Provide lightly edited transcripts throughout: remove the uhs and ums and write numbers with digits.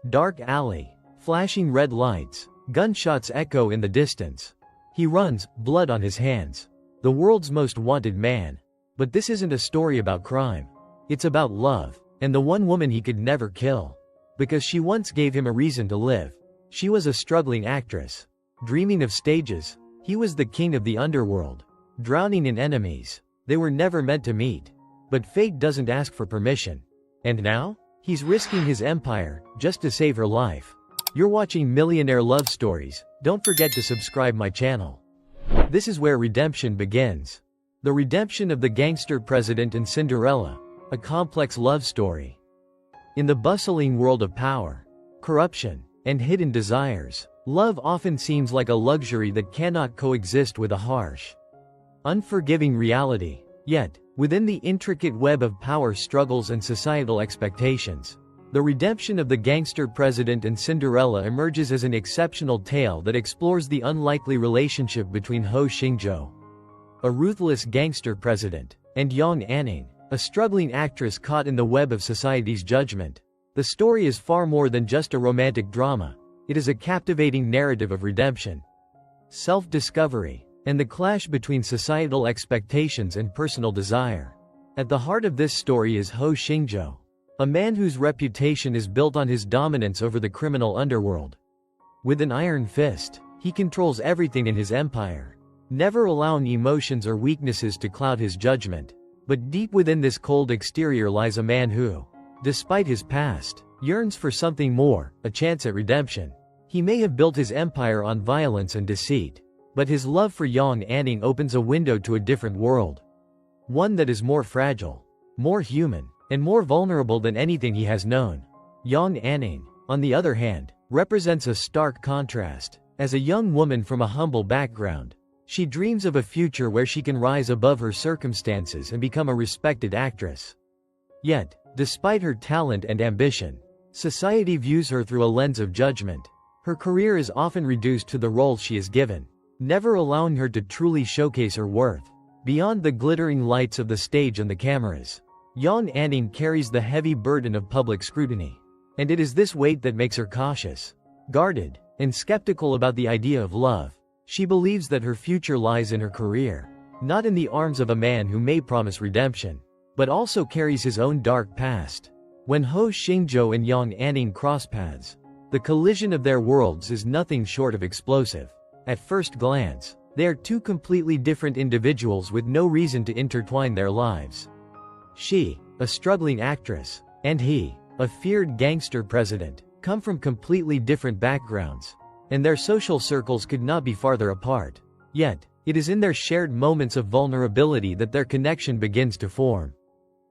Dark alley. Flashing red lights. Gunshots echo in the distance. He runs, blood on his hands. The world's most wanted man. But this isn't a story about crime. It's about love, and the one woman he could never kill. Because she once gave him a reason to live. She was a struggling actress. Dreaming of stages. He was the king of the underworld. Drowning in enemies. They were never meant to meet. But fate doesn't ask for permission. And now? He's risking his empire, just to save her life. You're watching Millionaire Love Stories. Don't forget to subscribe my channel. This is where redemption begins. The redemption of the Gangster President and Cinderella. A complex love story. In the bustling world of power, corruption, and hidden desires, love often seems like a luxury that cannot coexist with a harsh, unforgiving reality. Yet, within the intricate web of power struggles and societal expectations, the redemption of the Gangster President and Cinderella emerges as an exceptional tale that explores the unlikely relationship between Ho Xingzhou, a ruthless gangster president, and Yang Anning, a struggling actress caught in the web of society's judgment. The story is far more than just a romantic drama. It is a captivating narrative of redemption, self-discovery, and the clash between societal expectations and personal desire. At the heart of this story is Ho Xingzhou, a man whose reputation is built on his dominance over the criminal underworld. With an iron fist, he controls everything in his empire, never allowing emotions or weaknesses to cloud his judgment. But deep within this cold exterior lies a man who, despite his past, yearns for something more, a chance at redemption. He may have built his empire on violence and deceit, but his love for Yang Anning opens a window to a different world. One that is more fragile, more human, and more vulnerable than anything he has known. Yang Anning, on the other hand, represents a stark contrast. As a young woman from a humble background, she dreams of a future where she can rise above her circumstances and become a respected actress. Yet, despite her talent and ambition, society views her through a lens of judgment. Her career is often reduced to the role she is given, never allowing her to truly showcase her worth. Beyond the glittering lights of the stage and the cameras, Yang Anning carries the heavy burden of public scrutiny. And it is this weight that makes her cautious, guarded, and skeptical about the idea of love. She believes that her future lies in her career, not in the arms of a man who may promise redemption, but also carries his own dark past. When Ho Xingzhou and Yang Anning cross paths, the collision of their worlds is nothing short of explosive. At first glance, they are two completely different individuals with no reason to intertwine their lives. She, a struggling actress, and he, a feared gangster president, come from completely different backgrounds, and their social circles could not be farther apart. Yet, it is in their shared moments of vulnerability that their connection begins to form.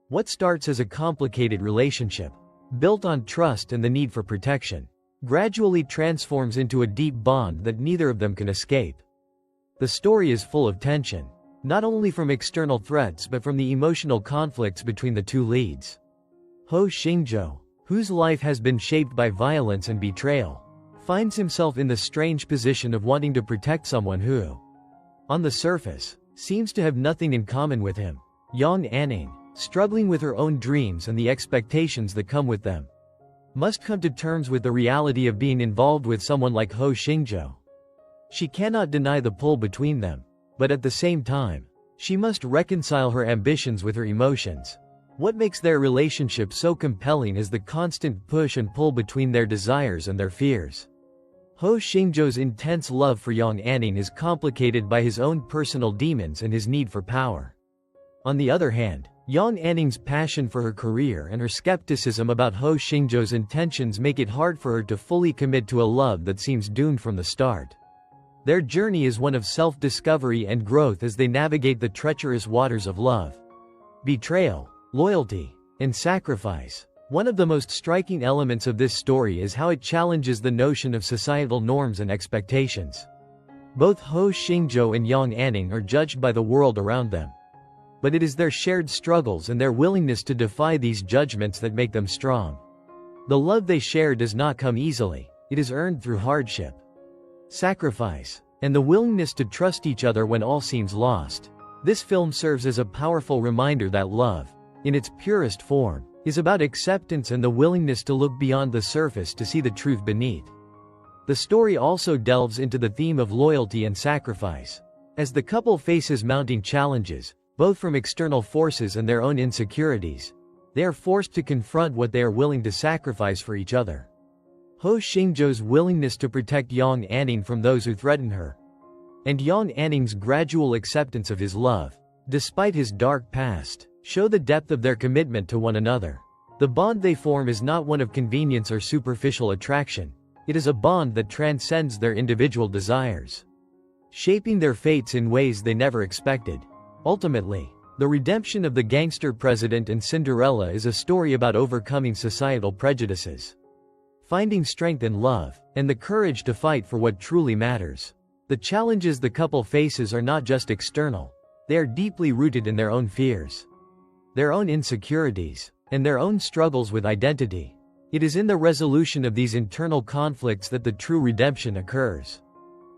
What starts as a complicated relationship, built on trust and the need for protection, gradually transforms into a deep bond that neither of them can escape. The story is full of tension, not only from external threats but from the emotional conflicts between the two leads. Ho Xingzhou, whose life has been shaped by violence and betrayal, finds himself in the strange position of wanting to protect someone who, on the surface, seems to have nothing in common with him. Yang Anning, struggling with her own dreams and the expectations that come with them, must come to terms with the reality of being involved with someone like Ho Xingzhou. She cannot deny the pull between them, but at the same time, she must reconcile her ambitions with her emotions. What makes their relationship so compelling is the constant push and pull between their desires and their fears. Ho Xingzhou's intense love for Yang Anning is complicated by his own personal demons and his need for power. On the other hand, Yang Anning's passion for her career and her skepticism about Ho Xingzhou's intentions make it hard for her to fully commit to a love that seems doomed from the start. Their journey is one of self-discovery and growth as they navigate the treacherous waters of love, betrayal, loyalty, and sacrifice. One of the most striking elements of this story is how it challenges the notion of societal norms and expectations. Both Ho Xingzhou and Yang Anning are judged by the world around them. But it is their shared struggles and their willingness to defy these judgments that make them strong. The love they share does not come easily. It is earned through hardship, sacrifice, and the willingness to trust each other when all seems lost. This film serves as a powerful reminder that love, in its purest form, is about acceptance and the willingness to look beyond the surface to see the truth beneath. The story also delves into the theme of loyalty and sacrifice. As the couple faces mounting challenges, both from external forces and their own insecurities, they are forced to confront what they are willing to sacrifice for each other. Ho Xingzhou's willingness to protect Yang Anning from those who threaten her, and Yang Anning's gradual acceptance of his love, despite his dark past, show the depth of their commitment to one another. The bond they form is not one of convenience or superficial attraction. It is a bond that transcends their individual desires, shaping their fates in ways they never expected. Ultimately, the redemption of the Gangster President and Cinderella is a story about overcoming societal prejudices, finding strength in love, and the courage to fight for what truly matters. The challenges the couple faces are not just external, they are deeply rooted in their own fears, their own insecurities, and their own struggles with identity. It is in the resolution of these internal conflicts that the true redemption occurs.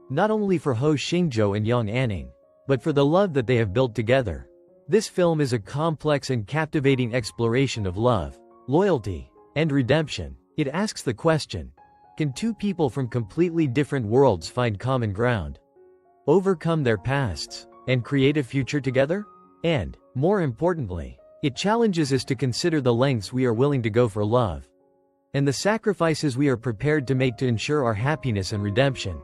Not only for Ho Xingzhou and Yang Anning, but for the love that they have built together. This film is a complex and captivating exploration of love, loyalty, and redemption. It asks the question, can two people from completely different worlds find common ground, overcome their pasts, and create a future together? And, more importantly, it challenges us to consider the lengths we are willing to go for love, and the sacrifices we are prepared to make to ensure our happiness and redemption.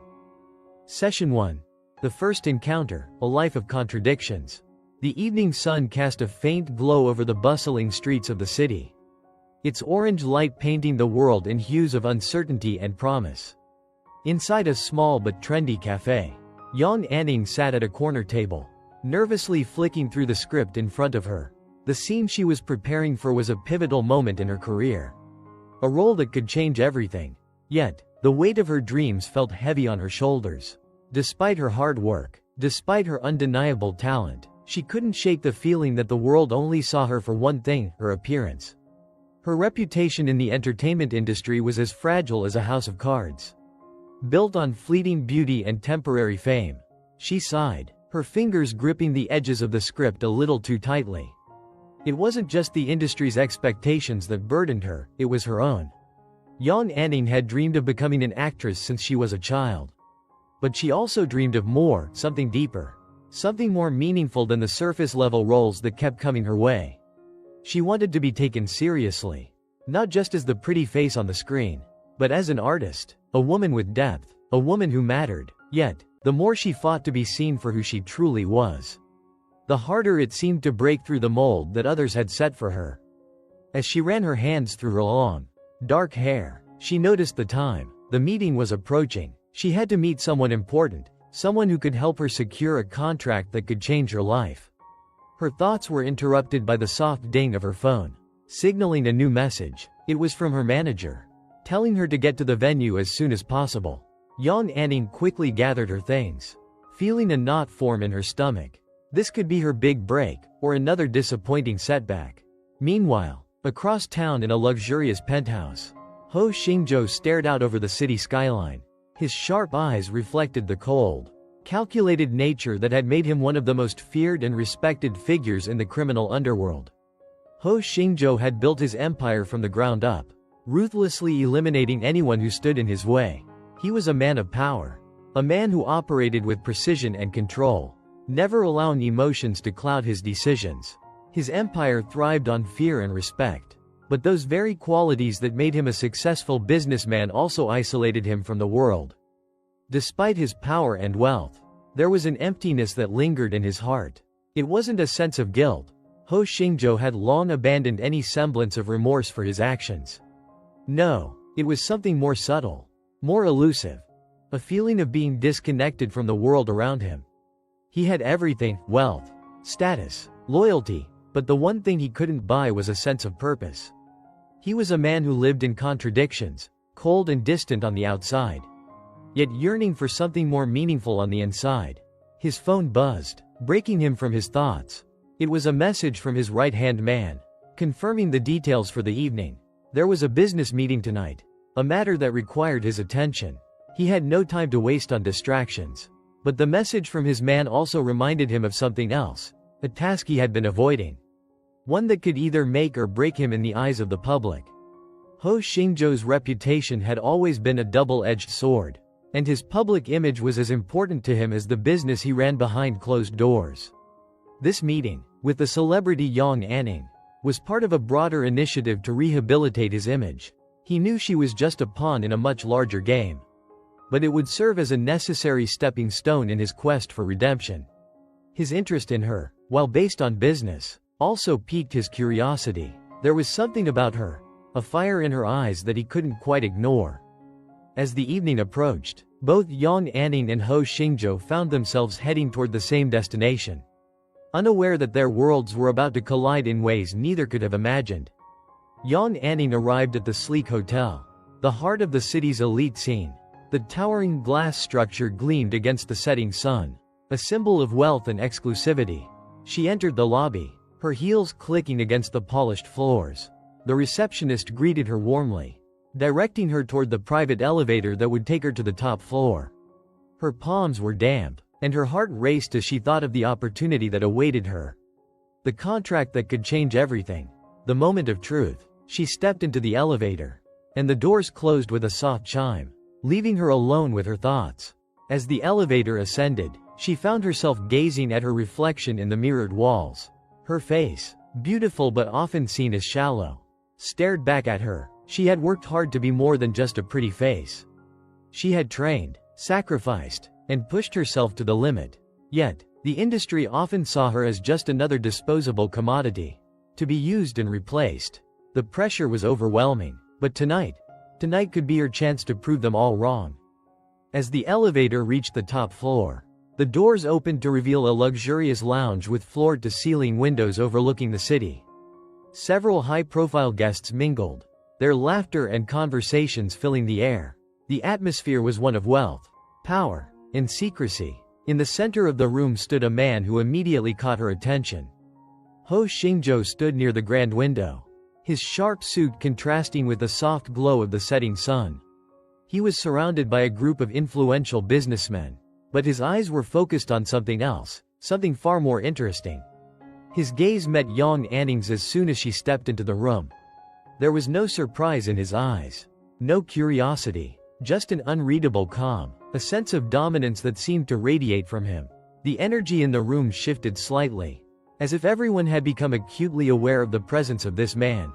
Session 1. The First Encounter, A Life of Contradictions. The evening sun cast a faint glow over the bustling streets of the city, its orange light painting the world in hues of uncertainty and promise. Inside a small but trendy cafe, Yang Anning sat at a corner table, nervously flicking through the script in front of her. The scene she was preparing for was a pivotal moment in her career, a role that could change everything. Yet, the weight of her dreams felt heavy on her shoulders. Despite her hard work, despite her undeniable talent, she couldn't shake the feeling that the world only saw her for one thing, her appearance. Her reputation in the entertainment industry was as fragile as a house of cards, built on fleeting beauty and temporary fame. She sighed, her fingers gripping the edges of the script a little too tightly. It wasn't just the industry's expectations that burdened her, it was her own. Yang Anning had dreamed of becoming an actress since she was a child. But she also dreamed of more, something deeper, something more meaningful than the surface-level roles that kept coming her way. She wanted to be taken seriously, not just as the pretty face on the screen, but as an artist, a woman with depth, a woman who mattered. Yet, the more she fought to be seen for who she truly was, the harder it seemed to break through the mold that others had set for her. As she ran her hands through her long, dark hair, she noticed the time. The meeting was approaching. She had to meet someone important, someone who could help her secure a contract that could change her life. Her thoughts were interrupted by the soft ding of her phone, signaling a new message. It was from her manager, telling her to get to the venue as soon as possible. Yang Anning quickly gathered her things, feeling a knot form in her stomach. This could be her big break, or another disappointing setback. Meanwhile, across town in a luxurious penthouse, Ho Xingzhou stared out over the city skyline. His sharp eyes reflected the cold, calculated nature that had made him one of the most feared and respected figures in the criminal underworld. Ho Xingzhou had built his empire from the ground up, ruthlessly eliminating anyone who stood in his way. He was a man of power, a man who operated with precision and control, never allowing emotions to cloud his decisions. His empire thrived on fear and respect. But those very qualities that made him a successful businessman also isolated him from the world. Despite his power and wealth, there was an emptiness that lingered in his heart. It wasn't a sense of guilt. Ho Xingzhou had long abandoned any semblance of remorse for his actions. No, it was something more subtle, more elusive. A feeling of being disconnected from the world around him. He had everything, wealth, status, loyalty, but the one thing he couldn't buy was a sense of purpose. He was a man who lived in contradictions, cold and distant on the outside, yet yearning for something more meaningful on the inside. His phone buzzed, breaking him from his thoughts. It was a message from his right-hand man, confirming the details for the evening. There was a business meeting tonight, a matter that required his attention. He had no time to waste on distractions. But the message from his man also reminded him of something else, a task he had been avoiding. one that could either make or break him in the eyes of the public. Ho Xingzhou's reputation had always been a double-edged sword, and his public image was as important to him as the business he ran behind closed doors. This meeting, with the celebrity Yang Anning, was part of a broader initiative to rehabilitate his image. He knew she was just a pawn in a much larger game, but it would serve as a necessary stepping stone in his quest for redemption. His interest in her, while based on business, also piqued his curiosity. There was something about her, a fire in her eyes that he couldn't quite ignore. As the evening approached, both Yang Anning and Ho Xingzhou found themselves heading toward the same destination, unaware that their worlds were about to collide in ways neither could have imagined. Yang Anning arrived at the sleek hotel, the heart of the city's elite scene. The towering glass structure gleamed against the setting sun, a symbol of wealth and exclusivity. She entered the lobby, her heels clicking against the polished floors. The receptionist greeted her warmly, directing her toward the private elevator that would take her to the top floor. Her palms were damp, and her heart raced as she thought of the opportunity that awaited her. The contract that could change everything. The moment of truth. She stepped into the elevator, and the doors closed with a soft chime, leaving her alone with her thoughts. As the elevator ascended, she found herself gazing at her reflection in the mirrored walls. Her face, beautiful but often seen as shallow, stared back at her. She had worked hard to be more than just a pretty face. She had trained, sacrificed, and pushed herself to the limit. Yet, the industry often saw her as just another disposable commodity, to be used and replaced. The pressure was overwhelming, but tonight could be her chance to prove them all wrong. As the elevator reached the top floor, the doors opened to reveal a luxurious lounge with floor-to-ceiling windows overlooking the city. Several high-profile guests mingled, their laughter and conversations filling the air. The atmosphere was one of wealth, power, and secrecy. In the center of the room stood a man who immediately caught her attention. Ho Xingzhou stood near the grand window, his sharp suit contrasting with the soft glow of the setting sun. He was surrounded by a group of influential businessmen, but his eyes were focused on something else, something far more interesting. His gaze met Yang Anning's as soon as she stepped into the room. There was no surprise in his eyes, no curiosity, just an unreadable calm, a sense of dominance that seemed to radiate from him. The energy in the room shifted slightly, as if everyone had become acutely aware of the presence of this man.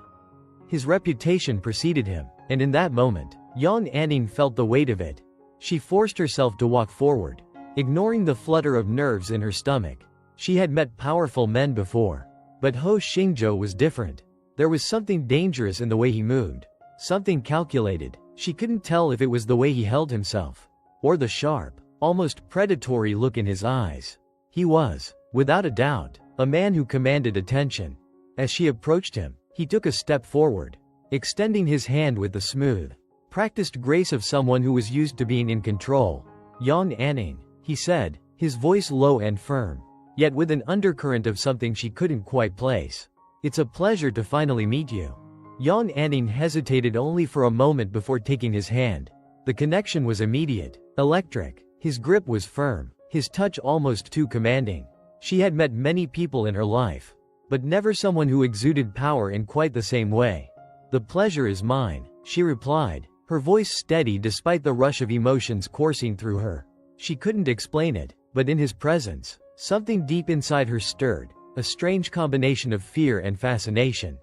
His reputation preceded him, and in that moment, Yang Anning felt the weight of it. She forced herself to walk forward, ignoring the flutter of nerves in her stomach. She had met powerful men before, but Ho Xingzhou was different. There was something dangerous in the way he moved, something calculated. She couldn't tell if it was the way he held himself, or the sharp, almost predatory look in his eyes. He was, without a doubt, a man who commanded attention. As she approached him, he took a step forward, extending his hand with the smooth, practiced grace of someone who was used to being in control. Yang Anning, he said, his voice low and firm, yet with an undercurrent of something she couldn't quite place. It's a pleasure to finally meet you. Yang Anning hesitated only for a moment before taking his hand. The connection was immediate, electric. His grip was firm, his touch almost too commanding. She had met many people in her life, but never someone who exuded power in quite the same way. "The pleasure is mine," she replied, her voice steady despite the rush of emotions coursing through her. She couldn't explain it, but in his presence, something deep inside her stirred, a strange combination of fear and fascination.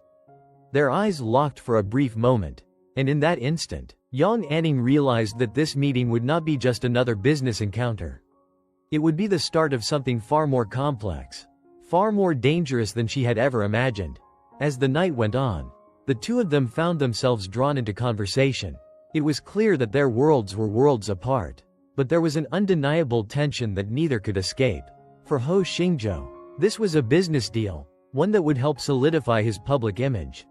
Their eyes locked for a brief moment, and in that instant, Yang Anning realized that this meeting would not be just another business encounter. It would be the start of something far more complex, far more dangerous than she had ever imagined. As the night went on, the two of them found themselves drawn into conversation. It was clear that their worlds were worlds apart, but there was an undeniable tension that neither could escape. For Ho Xingzhou, this was a business deal, one that would help solidify his public image.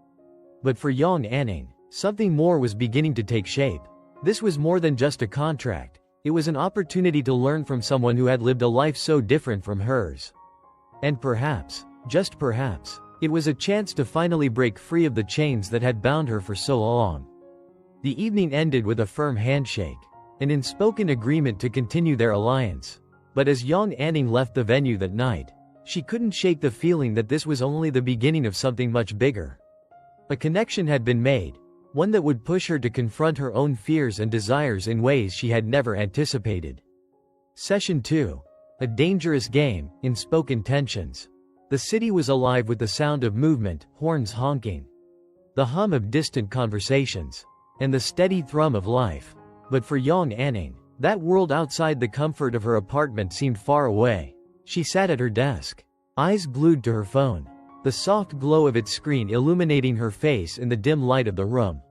But for Yang Anning, something more was beginning to take shape. This was more than just a contract. It was an opportunity to learn from someone who had lived a life so different from hers. And perhaps, just perhaps, it was a chance to finally break free of the chains that had bound her for so long. The evening ended with a firm handshake, an unspoken agreement to continue their alliance. But as Yang Anning left the venue that night, She couldn't shake the feeling that this was only the beginning of something much bigger. A connection had been made, one that would push her to confront her own fears and desires in ways she had never anticipated. Session 2. A dangerous game, in spoken tensions. The city was alive with the sound of movement, horns honking, the hum of distant conversations, and the steady thrum of life. But for Yang Anning, that world outside the comfort of her apartment seemed far away. She sat at her desk, eyes glued to her phone, the soft glow of its screen illuminating her face in the dim light of the room.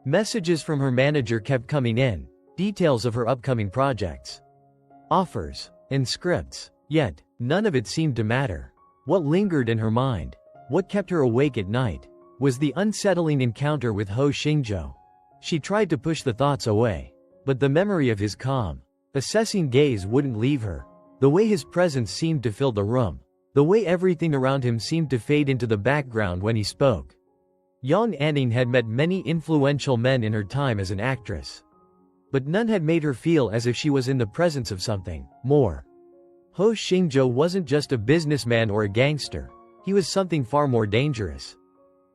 Messages from her manager kept coming in, details of her upcoming projects, offers, and scripts. Yet, none of it seemed to matter. What lingered in her mind, what kept her awake at night, was the unsettling encounter with Ho Xingzhou. She tried to push the thoughts away, but the memory of his calm, assessing gaze wouldn't leave her. The way his presence seemed to fill the room, the way everything around him seemed to fade into the background when he spoke. Yang Anning had met many influential men in her time as an actress, but none had made her feel as if she was in the presence of something more. Ho Xingzhou wasn't just a businessman or a gangster, he was something far more dangerous.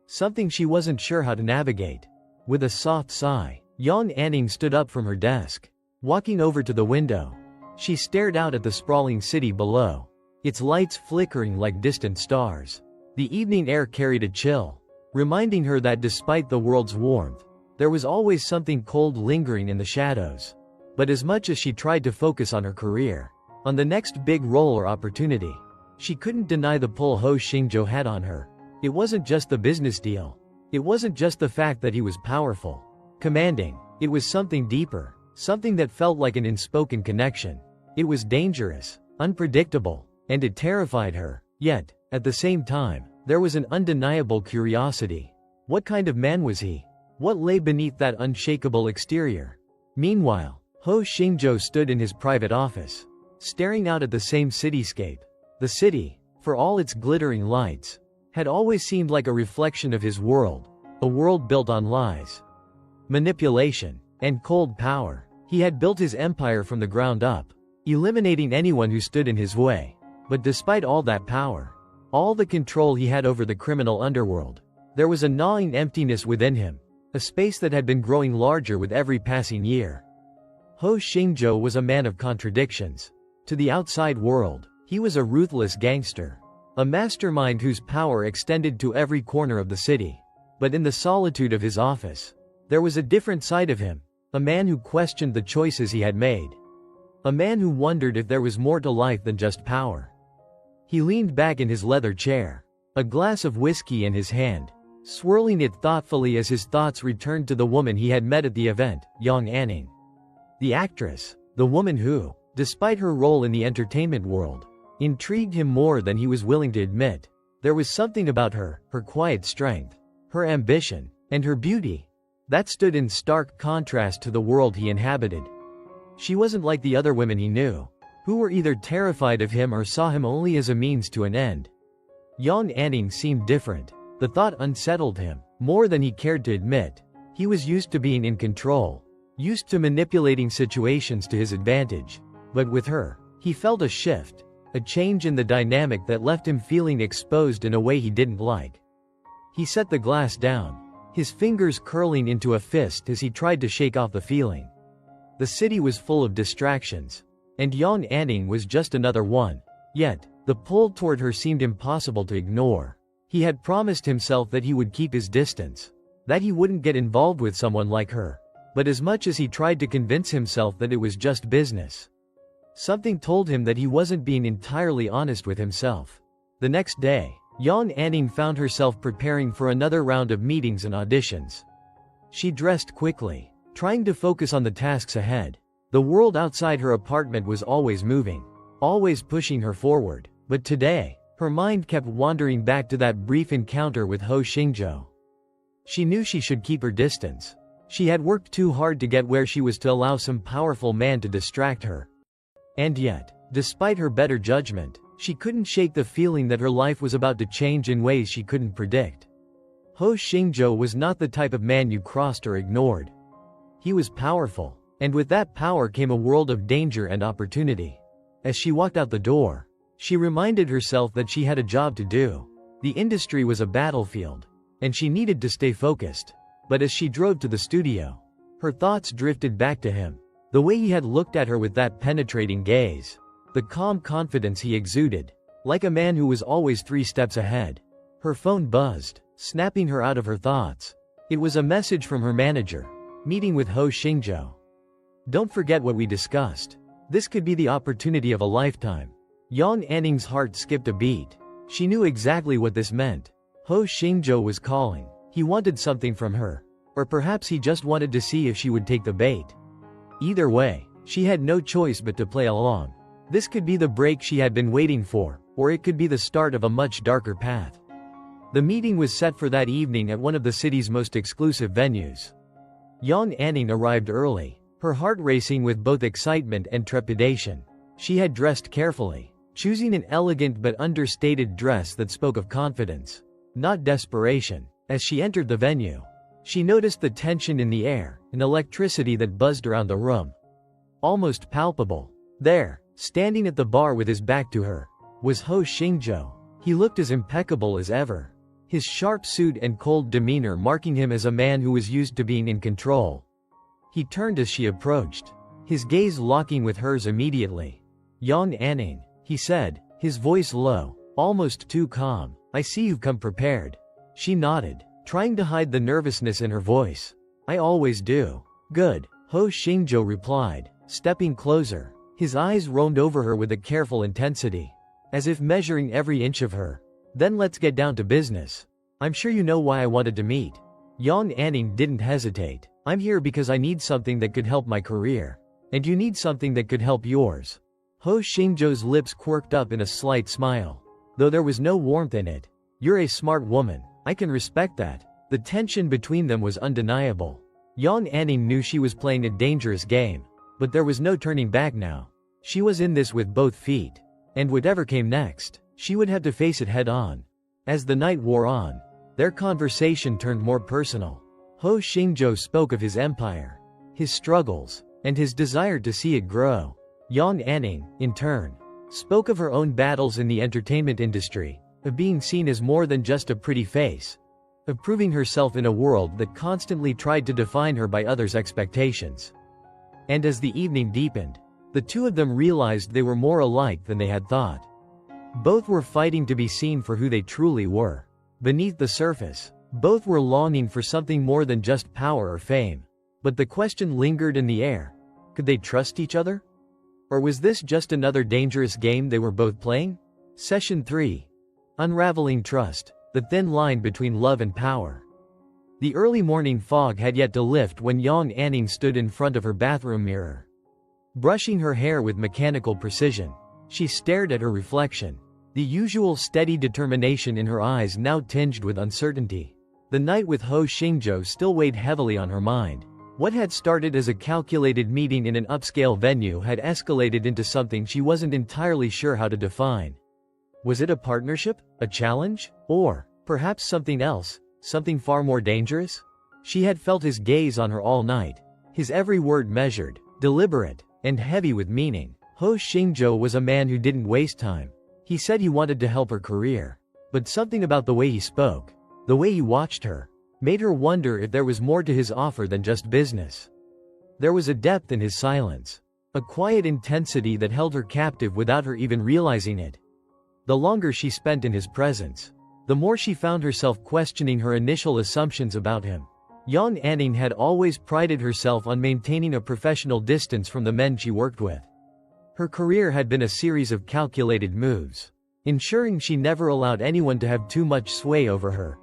Something she wasn't sure how to navigate. With a soft sigh, Yang Anning stood up from her desk. Walking over to the window, she stared out at the sprawling city below, its lights flickering like distant stars. The evening air carried a chill, reminding her that despite the world's warmth, there was always something cold lingering in the shadows. But as much as she tried to focus on her career, on the next big role or opportunity, she couldn't deny the pull Ho Xingzhou had on her. It wasn't just the business deal. It wasn't just the fact that he was powerful, commanding. It was something deeper, something that felt like an unspoken connection. It was dangerous, unpredictable, and it terrified her. Yet, at the same time, there was an undeniable curiosity. What kind of man was he? What lay beneath that unshakable exterior? Meanwhile, Ho Xingzhou stood in his private office, staring out at the same cityscape. The city, for all its glittering lights, had always seemed like a reflection of his world, a world built on lies, manipulation, and cold power. He had built his empire from the ground up, eliminating anyone who stood in his way. But despite all that power, all the control he had over the criminal underworld, there was a gnawing emptiness within him, a space that had been growing larger with every passing year. Ho Xingzhou was a man of contradictions. To the outside world, he was a ruthless gangster, a mastermind whose power extended to every corner of the city. But in the solitude of his office, there was a different side of him, a man who questioned the choices he had made, a man who wondered if there was more to life than just power. He leaned back in his leather chair, a glass of whiskey in his hand, swirling it thoughtfully as his thoughts returned to the woman he had met at the event, Yang Anning. The actress, the woman who, despite her role in the entertainment world, intrigued him more than he was willing to admit. There was something about her, her quiet strength, her ambition, and her beauty, that stood in stark contrast to the world he inhabited. She wasn't like the other women he knew, who were either terrified of him or saw him only as a means to an end. Yang Anning seemed different. The thought unsettled him, more than he cared to admit. He was used to being in control, used to manipulating situations to his advantage. But with her, he felt a shift, a change in the dynamic that left him feeling exposed in a way he didn't like. He set the glass down, his fingers curling into a fist as he tried to shake off the feeling. The city was full of distractions, and Yang Anning was just another one. Yet, the pull toward her seemed impossible to ignore. He had promised himself that he would keep his distance, that he wouldn't get involved with someone like her. But as much as he tried to convince himself that it was just business, something told him that he wasn't being entirely honest with himself. The next day, Yang Anning found herself preparing for another round of meetings and auditions. She dressed quickly, trying to focus on the tasks ahead. The world outside her apartment was always moving, always pushing her forward. But today, her mind kept wandering back to that brief encounter with Ho Xingzhou. She knew she should keep her distance. She had worked too hard to get where she was to allow some powerful man to distract her. And yet, despite her better judgment, she couldn't shake the feeling that her life was about to change in ways she couldn't predict. Ho Xingzhou was not the type of man you crossed or ignored. He was powerful, and with that power came a world of danger and opportunity. As she walked out the door, She reminded herself that she had a job to do. The industry was a battlefield, and she needed to stay focused. But as she drove to the studio, her thoughts drifted back to him. The way he had looked at her with that penetrating gaze. The calm confidence he exuded. Like a man who was always 3 steps ahead. Her phone buzzed, snapping her out of her thoughts. It was a message from her manager. Meeting with Ho Xingzhou. Don't forget what we discussed. This could be the opportunity of a lifetime. Yang Anning's heart skipped a beat. She knew exactly what this meant. Ho Xingzhou was calling. He wanted something from her. Or perhaps he just wanted to see if she would take the bait. Either way, she had no choice but to play along. This could be the break she had been waiting for, or it could be the start of a much darker path. The meeting was set for that evening at one of the city's most exclusive venues. Yang Anning arrived early, her heart racing with both excitement and trepidation. She had dressed carefully, choosing an elegant but understated dress that spoke of confidence, not desperation. As she entered the venue, she noticed the tension in the air, an electricity that buzzed around the room. Almost palpable. There, standing at the bar with his back to her, was Ho Xingzhou. He looked as impeccable as ever. His sharp suit and cold demeanor marking him as a man who was used to being in control. He turned as she approached, his gaze locking with hers immediately. Yang Anning, he said, his voice low, almost too calm. I see you've come prepared. She nodded, trying to hide the nervousness in her voice. I always do. Good, Ho Xingzhou replied, stepping closer. His eyes roamed over her with a careful intensity, as if measuring every inch of her. Then let's get down to business. I'm sure you know why I wanted to meet. Yang Anning didn't hesitate. I'm here because I need something that could help my career. And you need something that could help yours. Ho Xingzhou's lips quirked up in a slight smile, though there was no warmth in it. You're a smart woman. I can respect that. The tension between them was undeniable. Yang Anning knew she was playing a dangerous game, but there was no turning back now. She was in this with both feet. And whatever came next, she would have to face it head on. As the night wore on, their conversation turned more personal. Ho Xingzhou spoke of his empire, his struggles, and his desire to see it grow. Yang Anning, in turn, spoke of her own battles in the entertainment industry, of being seen as more than just a pretty face, of proving herself in a world that constantly tried to define her by others' expectations. And as the evening deepened, the two of them realized they were more alike than they had thought. Both were fighting to be seen for who they truly were. Beneath the surface, both were longing for something more than just power or fame. But the question lingered in the air. Could they trust each other? Or was this just another dangerous game they were both playing? Session 3. Unraveling Trust, the thin line between love and power. The early morning fog had yet to lift when Yang Anning stood in front of her bathroom mirror. Brushing her hair with mechanical precision, she stared at her reflection, the usual steady determination in her eyes now tinged with uncertainty. The night with Ho Xingzhou still weighed heavily on her mind. What had started as a calculated meeting in an upscale venue had escalated into something she wasn't entirely sure how to define. Was it a partnership, a challenge, or perhaps something else, something far more dangerous? She had felt his gaze on her all night, his every word measured, deliberate, and heavy with meaning. Ho Xingzhou was a man who didn't waste time. He said he wanted to help her career. But something about the way he spoke, the way he watched her, made her wonder if there was more to his offer than just business. There was a depth in his silence, a quiet intensity that held her captive without her even realizing it. The longer she spent in his presence, the more she found herself questioning her initial assumptions about him. Yang Anning had always prided herself on maintaining a professional distance from the men she worked with. Her career had been a series of calculated moves, ensuring she never allowed anyone to have too much sway over her.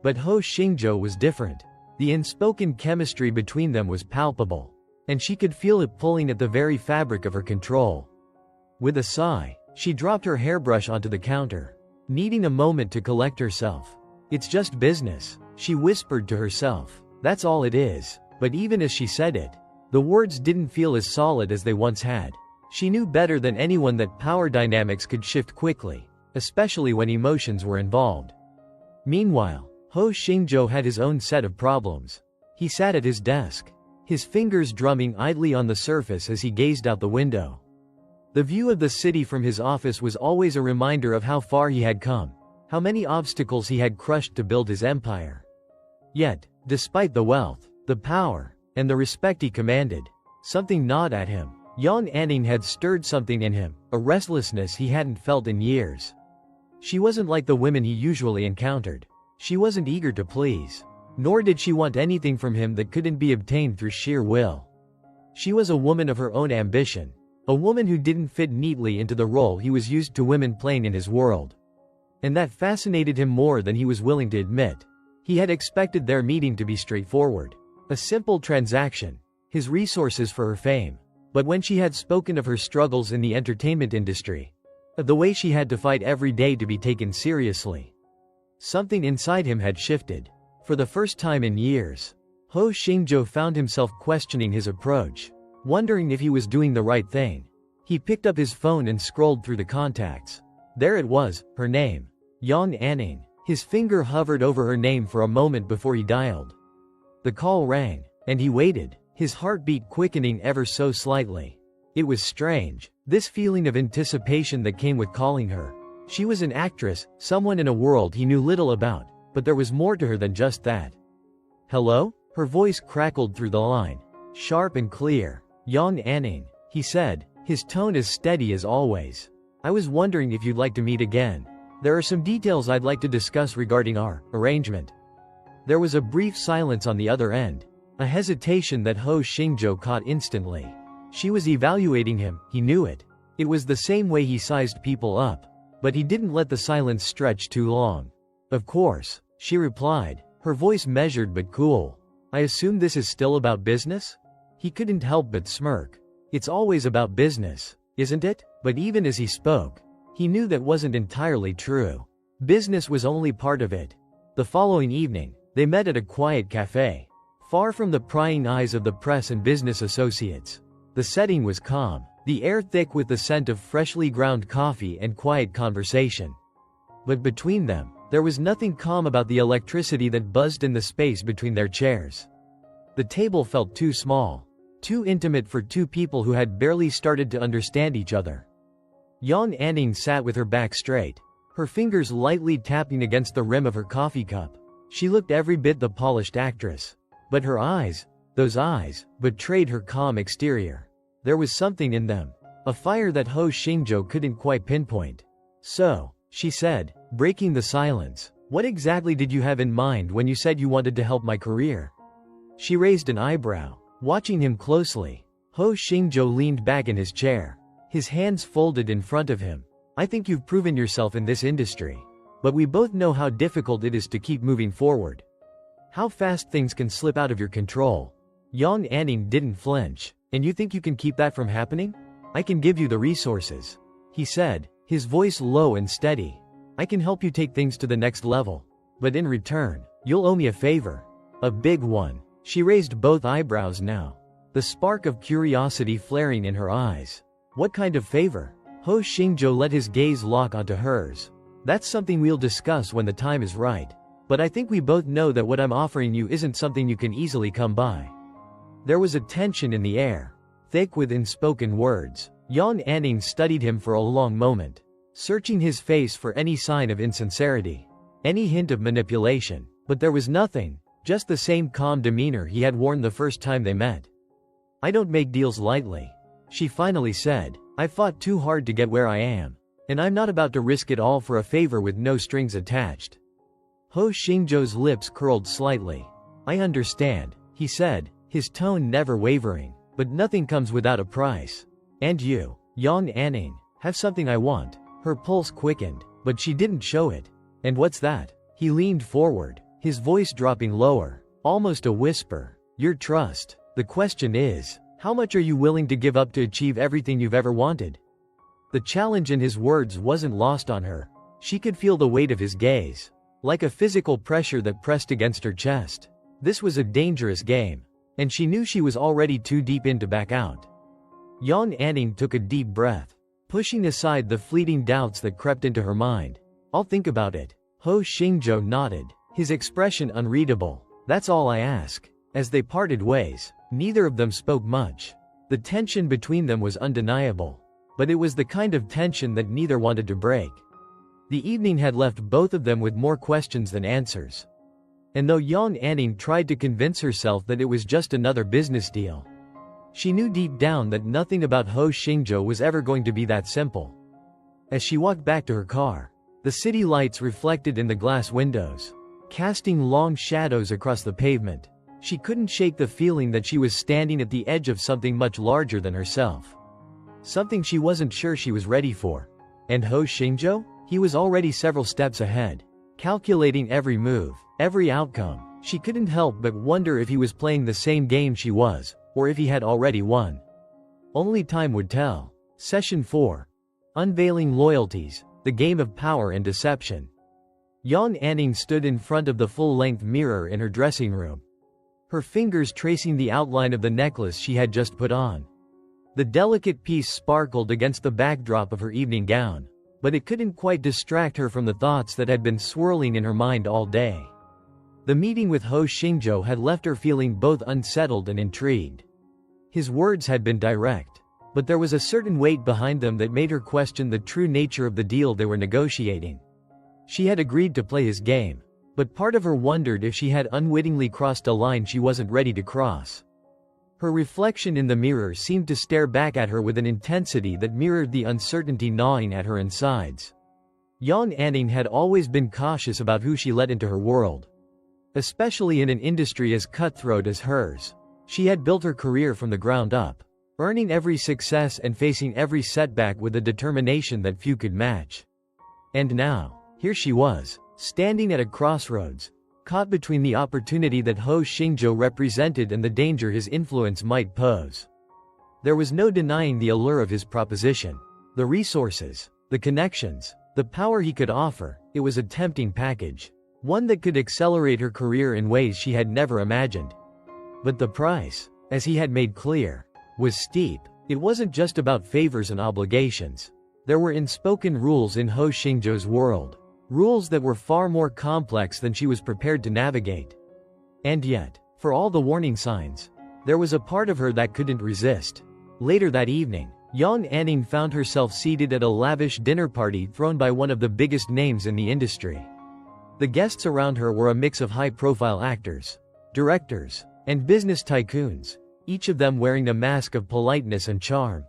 But Ho Xingzhou was different. The unspoken chemistry between them was palpable, and she could feel it pulling at the very fabric of her control. With a sigh, she dropped her hairbrush onto the counter, needing a moment to collect herself. It's just business, she whispered to herself. That's all it is. But even as she said it, the words didn't feel as solid as they once had. She knew better than anyone that power dynamics could shift quickly, especially when emotions were involved. Meanwhile, Ho Xingzhou had his own set of problems. He sat at his desk, his fingers drumming idly on the surface as he gazed out the window. The view of the city from his office was always a reminder of how far he had come, how many obstacles he had crushed to build his empire. Yet, despite the wealth, the power, and the respect he commanded, something gnawed at him. Yang Anning had stirred something in him, a restlessness he hadn't felt in years. She wasn't like the women he usually encountered. She wasn't eager to please. Nor did she want anything from him that couldn't be obtained through sheer will. She was a woman of her own ambition. A woman who didn't fit neatly into the role he was used to women playing in his world. And that fascinated him more than he was willing to admit. He had expected their meeting to be straightforward. A simple transaction. His resources for her fame. But when she had spoken of her struggles in the entertainment industry, of the way she had to fight every day to be taken seriously, something inside him had shifted. For the first time in years, Ho Xingzhou found himself questioning his approach, wondering if he was doing the right thing. He picked up his phone and scrolled through the contacts. There it was, her name. Yang Anning. His finger hovered over her name for a moment before he dialed. The call rang, and he waited, his heartbeat quickening ever so slightly. It was strange, this feeling of anticipation that came with calling her. She was an actress, someone in a world he knew little about, but there was more to her than just that. Hello? Her voice crackled through the line. Sharp and clear. Yang Anning, he said, his tone as steady as always. I was wondering if you'd like to meet again. There are some details I'd like to discuss regarding our arrangement. There was a brief silence on the other end, a hesitation that Ho Xingzhou caught instantly. She was evaluating him, he knew it. It was the same way he sized people up. But he didn't let the silence stretch too long. Of course, she replied, her voice measured but cool. I assume this is still about business? He couldn't help but smirk. It's always about business, isn't it? But even as he spoke, he knew that wasn't entirely true. Business was only part of it. The following evening, they met at a quiet cafe, far from the prying eyes of the press and business associates. The setting was calm, the air thick with the scent of freshly ground coffee and quiet conversation. But between them, there was nothing calm about the electricity that buzzed in the space between their chairs. The table felt too small, too intimate for two people who had barely started to understand each other. Yang Anning sat with her back straight, her fingers lightly tapping against the rim of her coffee cup. She looked every bit the polished actress. But her eyes, those eyes, betrayed her calm exterior. There was something in them, a fire that Ho Xingzhou couldn't quite pinpoint. So, she said, breaking the silence, what exactly did you have in mind when you said you wanted to help my career? She raised an eyebrow, watching him closely. Ho Xingzhou leaned back in his chair, his hands folded in front of him. I think you've proven yourself in this industry. But we both know how difficult it is to keep moving forward. How fast things can slip out of your control. Yang Anning didn't flinch. And you think you can keep that from happening? I can give you the resources, he said, his voice low and steady. I can help you take things to the next level. But in return, you'll owe me a favor. A big one. She raised both eyebrows now, the spark of curiosity flaring in her eyes. What kind of favor? Ho Xingzhou let his gaze lock onto hers. That's something we'll discuss when the time is right. But I think we both know that what I'm offering you isn't something you can easily come by. There was a tension in the air, thick with unspoken words. Yang Anning studied him for a long moment, searching his face for any sign of insincerity, any hint of manipulation. But there was nothing, just the same calm demeanor he had worn the first time they met. I don't make deals lightly, she finally said. I fought too hard to get where I am, and I'm not about to risk it all for a favor with no strings attached. Ho Xingzhou's lips curled slightly. I understand, he said, his tone never wavering, but nothing comes without a price. And you, Yang Anning, have something I want. Her pulse quickened, but she didn't show it. And what's that? He leaned forward, his voice dropping lower, almost a whisper. Your trust. The question is, how much are you willing to give up to achieve everything you've ever wanted? The challenge in his words wasn't lost on her. She could feel the weight of his gaze, like a physical pressure that pressed against her chest. This was a dangerous game, and she knew she was already too deep in to back out. Yang Anning took a deep breath, pushing aside the fleeting doubts that crept into her mind. I'll think about it. Ho Xingzhou nodded, his expression unreadable. That's all I ask. As they parted ways, neither of them spoke much. The tension between them was undeniable. but it was the kind of tension that neither wanted to break. The evening had left both of them with more questions than answers. And though Yang Anning tried to convince herself that it was just another business deal, she knew deep down that nothing about Ho Xingzhou was ever going to be that simple. As she walked back to her car, the city lights reflected in the glass windows, casting long shadows across the pavement. She couldn't shake the feeling that she was standing at the edge of something much larger than herself. Something she wasn't sure she was ready for. And Ho Xingzhou? He was already several steps ahead, calculating every move, every outcome. She couldn't help but wonder if he was playing the same game she was, or if he had already won. Only time would tell. Session 4. Unveiling Loyalties, the Game of Power and Deception. Yang Anning stood in front of the full-length mirror in her dressing room, her fingers tracing the outline of the necklace she had just put on. The delicate piece sparkled against the backdrop of her evening gown, but it couldn't quite distract her from the thoughts that had been swirling in her mind all day. The meeting with Ho Xingzhou had left her feeling both unsettled and intrigued. His words had been direct, but there was a certain weight behind them that made her question the true nature of the deal they were negotiating. She had agreed to play his game, but part of her wondered if she had unwittingly crossed a line she wasn't ready to cross. Her reflection in the mirror seemed to stare back at her with an intensity that mirrored the uncertainty gnawing at her insides. Yang Anning had always been cautious about who she let into her world, especially in an industry as cutthroat as hers. She had built her career from the ground up, earning every success and facing every setback with a determination that few could match. And now, here she was, standing at a crossroads, caught between the opportunity that Ho Xingzhou represented and the danger his influence might pose. There was no denying the allure of his proposition. The resources, the connections, the power he could offer. It was a tempting package, one that could accelerate her career in ways she had never imagined. But the price, as he had made clear, was steep. It wasn't just about favors and obligations. There were unspoken rules in Ho Xingzhou's world. Rules that were far more complex than she was prepared to navigate. And yet, for all the warning signs, there was a part of her that couldn't resist. Later that evening, Yang Anning found herself seated at a lavish dinner party thrown by one of the biggest names in the industry. The guests around her were a mix of high-profile actors, directors, and business tycoons, each of them wearing a mask of politeness and charm.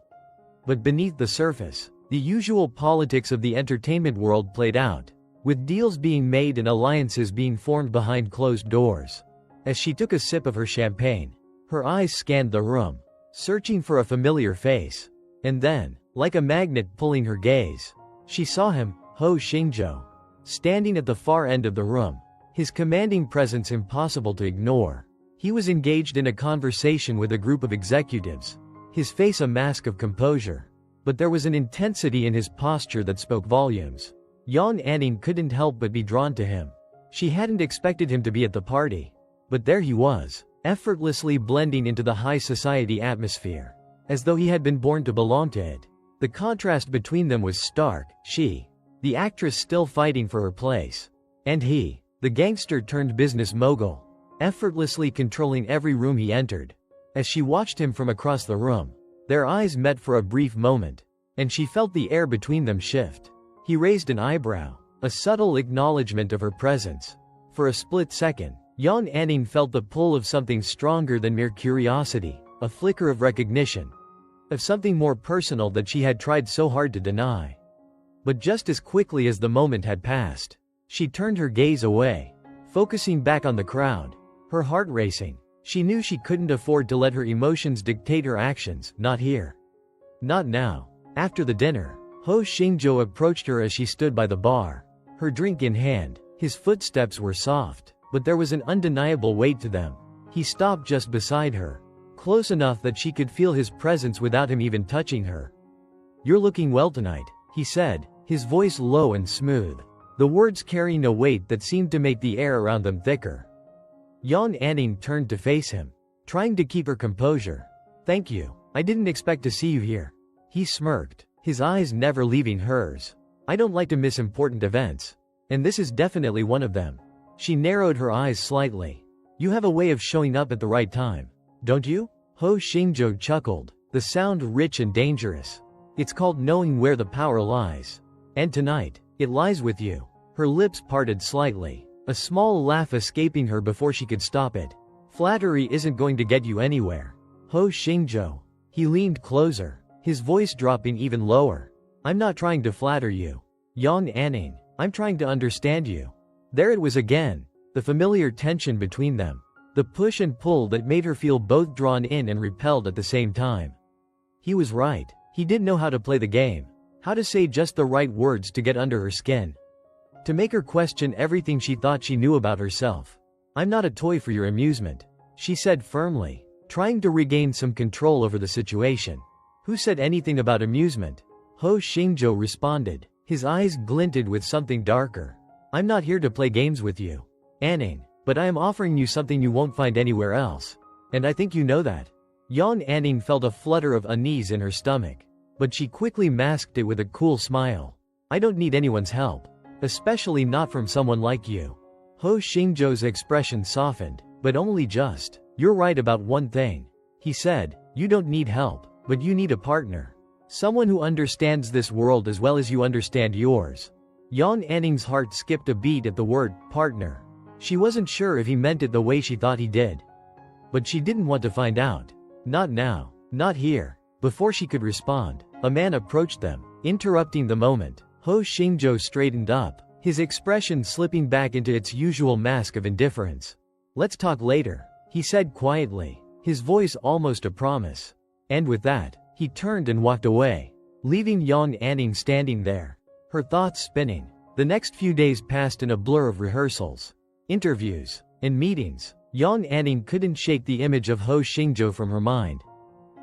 But beneath the surface, the usual politics of the entertainment world played out, with deals being made and alliances being formed behind closed doors. As she took a sip of her champagne, her eyes scanned the room, searching for a familiar face. And then, like a magnet pulling her gaze, she saw him, Ho Xingzhou, standing at the far end of the room, his commanding presence impossible to ignore. He was engaged in a conversation with a group of executives, his face a mask of composure. But there was an intensity in his posture that spoke volumes. Yang Anning couldn't help but be drawn to him. She hadn't expected him to be at the party. But there he was, effortlessly blending into the high society atmosphere, as though he had been born to belong to it. The contrast between them was stark. She, the actress still fighting for her place, and he, the gangster-turned-business mogul, effortlessly controlling every room he entered. As she watched him from across the room, their eyes met for a brief moment, and she felt the air between them shift. He raised an eyebrow, a subtle acknowledgement of her presence. For a split second, Yang Anning felt the pull of something stronger than mere curiosity, a flicker of recognition, of something more personal that she had tried so hard to deny. But just as quickly as the moment had passed, she turned her gaze away, focusing back on the crowd, her heart racing. She knew she couldn't afford to let her emotions dictate her actions, not here. Not now. After the dinner, Ho Xingzhou approached her as she stood by the bar, her drink in hand. His footsteps were soft, but there was an undeniable weight to them. He stopped just beside her, close enough that she could feel his presence without him even touching her. "You're looking well tonight," he said, his voice low and smooth, the words carrying a weight that seemed to make the air around them thicker. Yang Anning turned to face him, trying to keep her composure. "Thank you. I didn't expect to see you here." He smirked, his eyes never leaving hers. "I don't like to miss important events. And this is definitely one of them." She narrowed her eyes slightly. "You have a way of showing up at the right time, don't you?" Ho Xingzhou chuckled, the sound rich and dangerous. It's called knowing where the power lies. And tonight, it lies with you. Her lips parted slightly, a small laugh escaping her before she could stop it. Flattery isn't going to get you anywhere. Ho Xingzhou. He leaned closer, his voice dropping even lower. I'm not trying to flatter you, Yang Anning. I'm trying to understand you. There it was again, the familiar tension between them. The push and pull that made her feel both drawn in and repelled at the same time. He was right. He didn't know how to play the game. How to say just the right words to get under her skin. To make her question everything she thought she knew about herself. I'm not a toy for your amusement, she said firmly, trying to regain some control over the situation. Who said anything about amusement? Ho Xingzhou responded, his eyes glinted with something darker. I'm not here to play games with you, Anning, but I am offering you something you won't find anywhere else. And I think you know that. Yang Anning felt a flutter of unease in her stomach, but she quickly masked it with a cool smile. I don't need anyone's help, especially not from someone like you. Ho Xingzhou's expression softened, but only just. You're right about one thing, he said. You don't need help, but you need a partner. Someone who understands this world as well as you understand yours. Yang Anning's heart skipped a beat at the word partner. She wasn't sure if he meant it the way she thought he did. But she didn't want to find out. Not now, not here. Before she could respond, a man approached them, interrupting the moment. Ho Xingzhou straightened up, his expression slipping back into its usual mask of indifference. Let's talk later, he said quietly, his voice almost a promise. And with that, he turned and walked away, leaving Yang Anning standing there, her thoughts spinning. The next few days passed in a blur of rehearsals, interviews, and meetings. Yang Anning couldn't shake the image of Ho Xingzhou from her mind.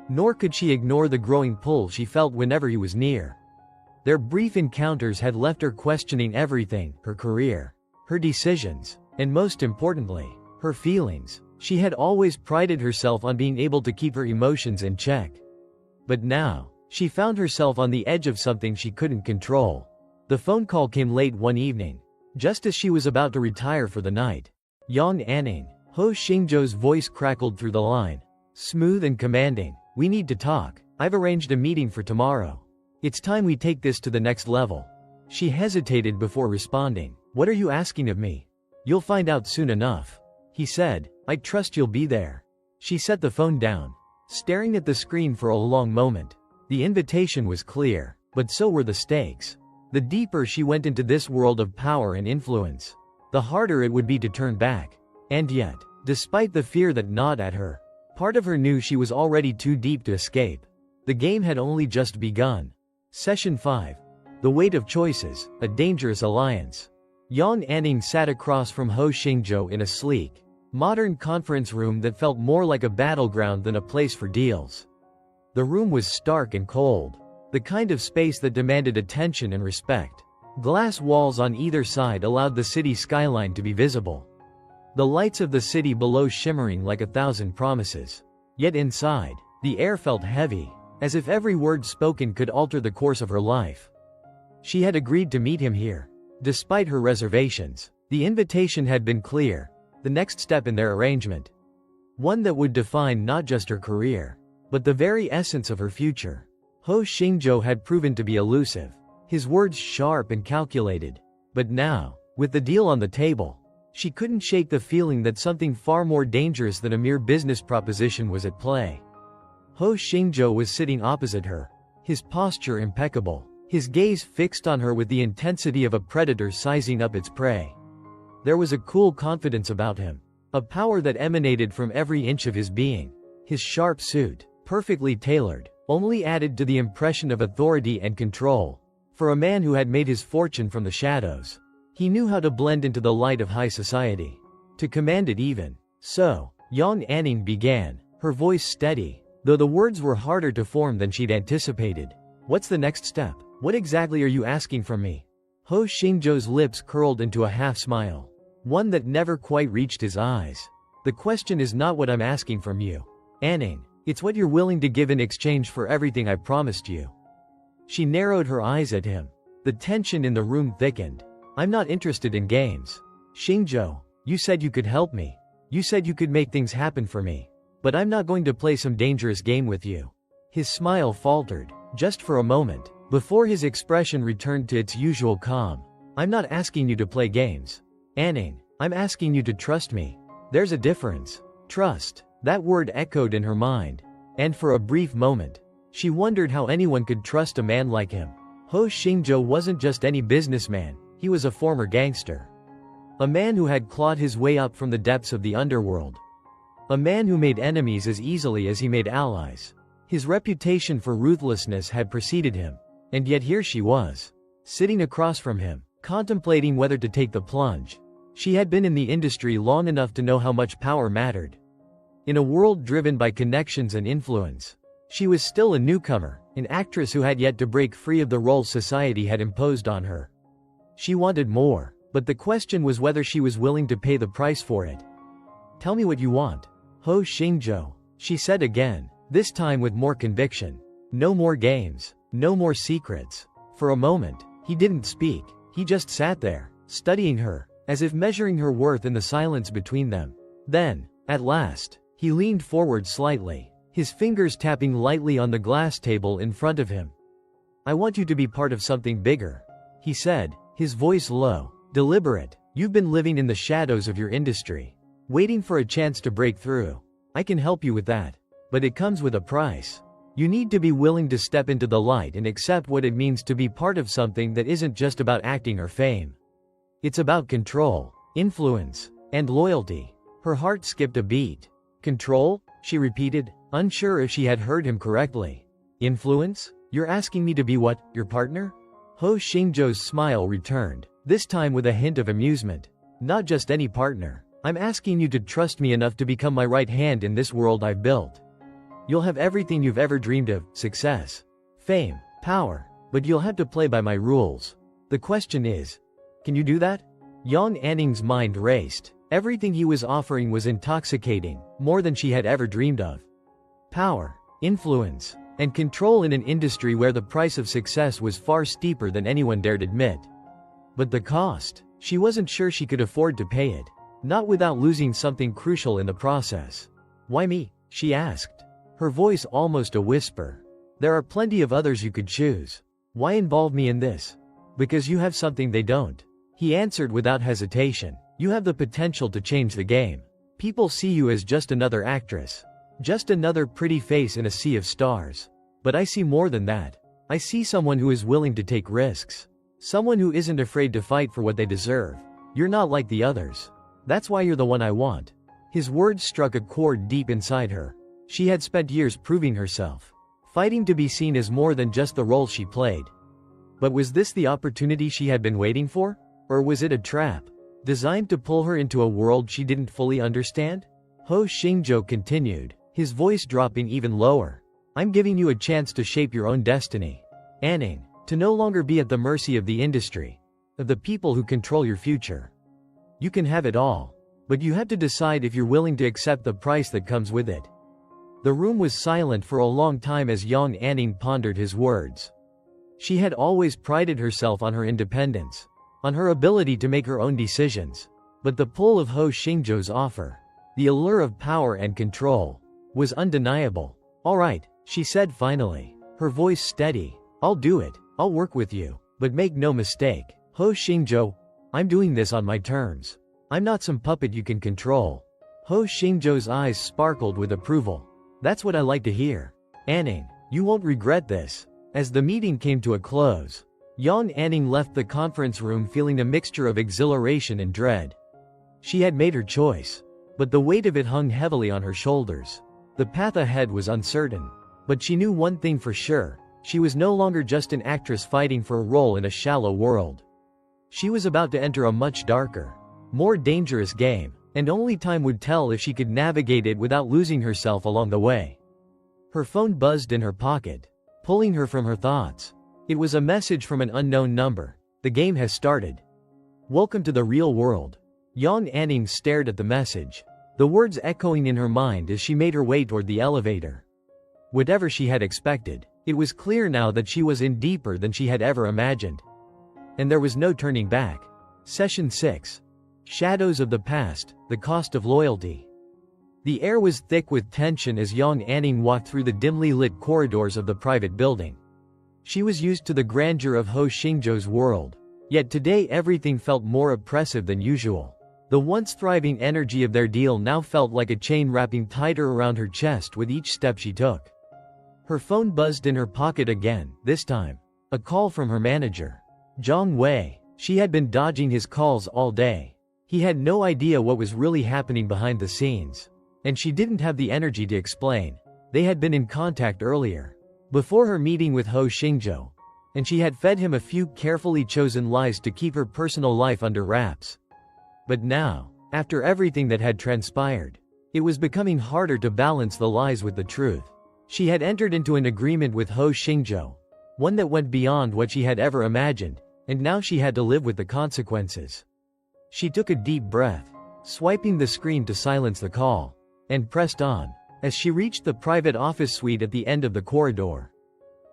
Nor could she ignore the growing pull she felt whenever he was near. Their brief encounters had left her questioning everything, her career, her decisions, and most importantly, her feelings. She had always prided herself on being able to keep her emotions in check. But now, she found herself on the edge of something she couldn't control. The phone call came late one evening, just as she was about to retire for the night. Yang Anning. Ho Xingzhou's voice crackled through the line, smooth and commanding. We need to talk. I've arranged a meeting for tomorrow. It's time we take this to the next level. She hesitated before responding. What are you asking of me? You'll find out soon enough, he said. I trust you'll be there. She set the phone down, staring at the screen for a long moment. The invitation was clear, but so were the stakes. The deeper she went into this world of power and influence, the harder it would be to turn back. And yet, despite the fear that gnawed at her, part of her knew she was already too deep to escape. The game had only just begun. Session 5. The Weight of Choices, a Dangerous Alliance. Yang Anning sat across from Ho Xingzhou in a sleek, modern conference room that felt more like a battleground than a place for deals. The room was stark and cold, the kind of space that demanded attention and respect. Glass walls on either side allowed the city skyline to be visible, the lights of the city below shimmering like 1,000 promises. Yet inside, the air felt heavy, as if every word spoken could alter the course of her life. She had agreed to meet him here, despite her reservations. The invitation had been clear, the next step in their arrangement. One that would define not just her career, but the very essence of her future. Ho Xingzhou had proven to be elusive, his words sharp and calculated. But now, with the deal on the table, she couldn't shake the feeling that something far more dangerous than a mere business proposition was at play. Ho Xingzhou was sitting opposite her, his posture impeccable, his gaze fixed on her with the intensity of a predator sizing up its prey. There was a cool confidence about him, a power that emanated from every inch of his being. His sharp suit, perfectly tailored, only added to the impression of authority and control. For a man who had made his fortune from the shadows, he knew how to blend into the light of high society, to command it even. So, Yang Anning began, her voice steady, though the words were harder to form than she'd anticipated. What's the next step? What exactly are you asking from me? Ho Xingzhou's lips curled into a half-smile, one that never quite reached his eyes. The question is not what I'm asking from you, Anning. It's what you're willing to give in exchange for everything I promised you. She narrowed her eyes at him. The tension in the room thickened. I'm not interested in games. Xingzhou, you said you could help me. You said you could make things happen for me. But I'm not going to play some dangerous game with you. His smile faltered, just for a moment, before his expression returned to its usual calm. I'm not asking you to play games, Anning. I'm asking you to trust me. There's a difference. Trust. That word echoed in her mind. And for a brief moment, she wondered how anyone could trust a man like him. Ho Xingzhou wasn't just any businessman, he was a former gangster. A man who had clawed his way up from the depths of the underworld. A man who made enemies as easily as he made allies. His reputation for ruthlessness had preceded him. And yet here she was, sitting across from him, contemplating whether to take the plunge. She had been in the industry long enough to know how much power mattered. In a world driven by connections and influence, she was still a newcomer, an actress who had yet to break free of the roles society had imposed on her. She wanted more, but the question was whether she was willing to pay the price for it. Tell me what you want, Ho Xingzhou, she said again, this time with more conviction. No more games, no more secrets. For a moment, he didn't speak, he just sat there, studying her, as if measuring her worth in the silence between them. Then, at last, he leaned forward slightly, his fingers tapping lightly on the glass table in front of him. I want you to be part of something bigger, he said, his voice low, deliberate. You've been living in the shadows of your industry, waiting for a chance to break through. I can help you with that. But it comes with a price. You need to be willing to step into the light and accept what it means to be part of something that isn't just about acting or fame. It's about control, influence, and loyalty. Her heart skipped a beat. Control? She repeated, unsure if she had heard him correctly. Influence? You're asking me to be what, your partner? Ho Xingzhou's smile returned, this time with a hint of amusement. Not just any partner. I'm asking you to trust me enough to become my right hand in this world I've built. You'll have everything you've ever dreamed of, success, fame, power, but you'll have to play by my rules. The question is, can you do that? Yang Anning's mind raced. Everything he was offering was intoxicating, more than she had ever dreamed of. Power, influence, and control in an industry where the price of success was far steeper than anyone dared admit. But the cost, she wasn't sure she could afford to pay it, not without losing something crucial in the process. Why me? She asked, her voice almost a whisper. There are plenty of others you could choose. Why involve me in this? Because you have something they don't. He answered without hesitation. You have the potential to change the game. People see you as just another actress. Just another pretty face in a sea of stars. But I see more than that. I see someone who is willing to take risks. Someone who isn't afraid to fight for what they deserve. You're not like the others. That's why you're the one I want. His words struck a chord deep inside her. She had spent years proving herself, fighting to be seen as more than just the role she played. But was this the opportunity she had been waiting for? Or was it a trap, designed to pull her into a world she didn't fully understand? Ho Xingzhou continued, his voice dropping even lower. I'm giving you a chance to shape your own destiny, Anning, to no longer be at the mercy of the industry, of the people who control your future. You can have it all, but you have to decide if you're willing to accept the price that comes with it. The room was silent for a long time as Yang Anning pondered his words. She had always prided herself on her independence, on her ability to make her own decisions. But the pull of Ho Xingzhou's offer, the allure of power and control, was undeniable. All right, she said finally, her voice steady. I'll do it. I'll work with you. But make no mistake, Ho Xingzhou, I'm doing this on my terms. I'm not some puppet you can control. Ho Xingzhou's eyes sparkled with approval. That's what I like to hear. Anning, you won't regret this. As the meeting came to a close, Yang Anning left the conference room feeling a mixture of exhilaration and dread. She had made her choice, but the weight of it hung heavily on her shoulders. The path ahead was uncertain, but she knew one thing for sure. She was no longer just an actress fighting for a role in a shallow world. She was about to enter a much darker, more dangerous game, and only time would tell if she could navigate it without losing herself along the way. Her phone buzzed in her pocket, pulling her from her thoughts. It was a message from an unknown number. The game has started. Welcome to the real world. Yang Anning stared at the message, the words echoing in her mind as she made her way toward the elevator. Whatever she had expected, it was clear now that she was in deeper than she had ever imagined. And there was no turning back. Session 6. Shadows of the Past, the Cost of Loyalty. The air was thick with tension as Yang Anning walked through the dimly lit corridors of the private building. She was used to the grandeur of Ho Xingzhou's world. Yet today everything felt more oppressive than usual. The once thriving energy of their deal now felt like a chain wrapping tighter around her chest with each step she took. Her phone buzzed in her pocket again, this time. A call from her manager. Zhang Wei. She had been dodging his calls all day. He had no idea what was really happening behind the scenes. And she didn't have the energy to explain. They had been in contact earlier, before her meeting with Ho Xingzhou, and she had fed him a few carefully chosen lies to keep her personal life under wraps. But now, after everything that had transpired, it was becoming harder to balance the lies with the truth. She had entered into an agreement with Ho Xingzhou, one that went beyond what she had ever imagined, and now she had to live with the consequences. She took a deep breath, swiping the screen to silence the call, and pressed on. As she reached the private office suite at the end of the corridor,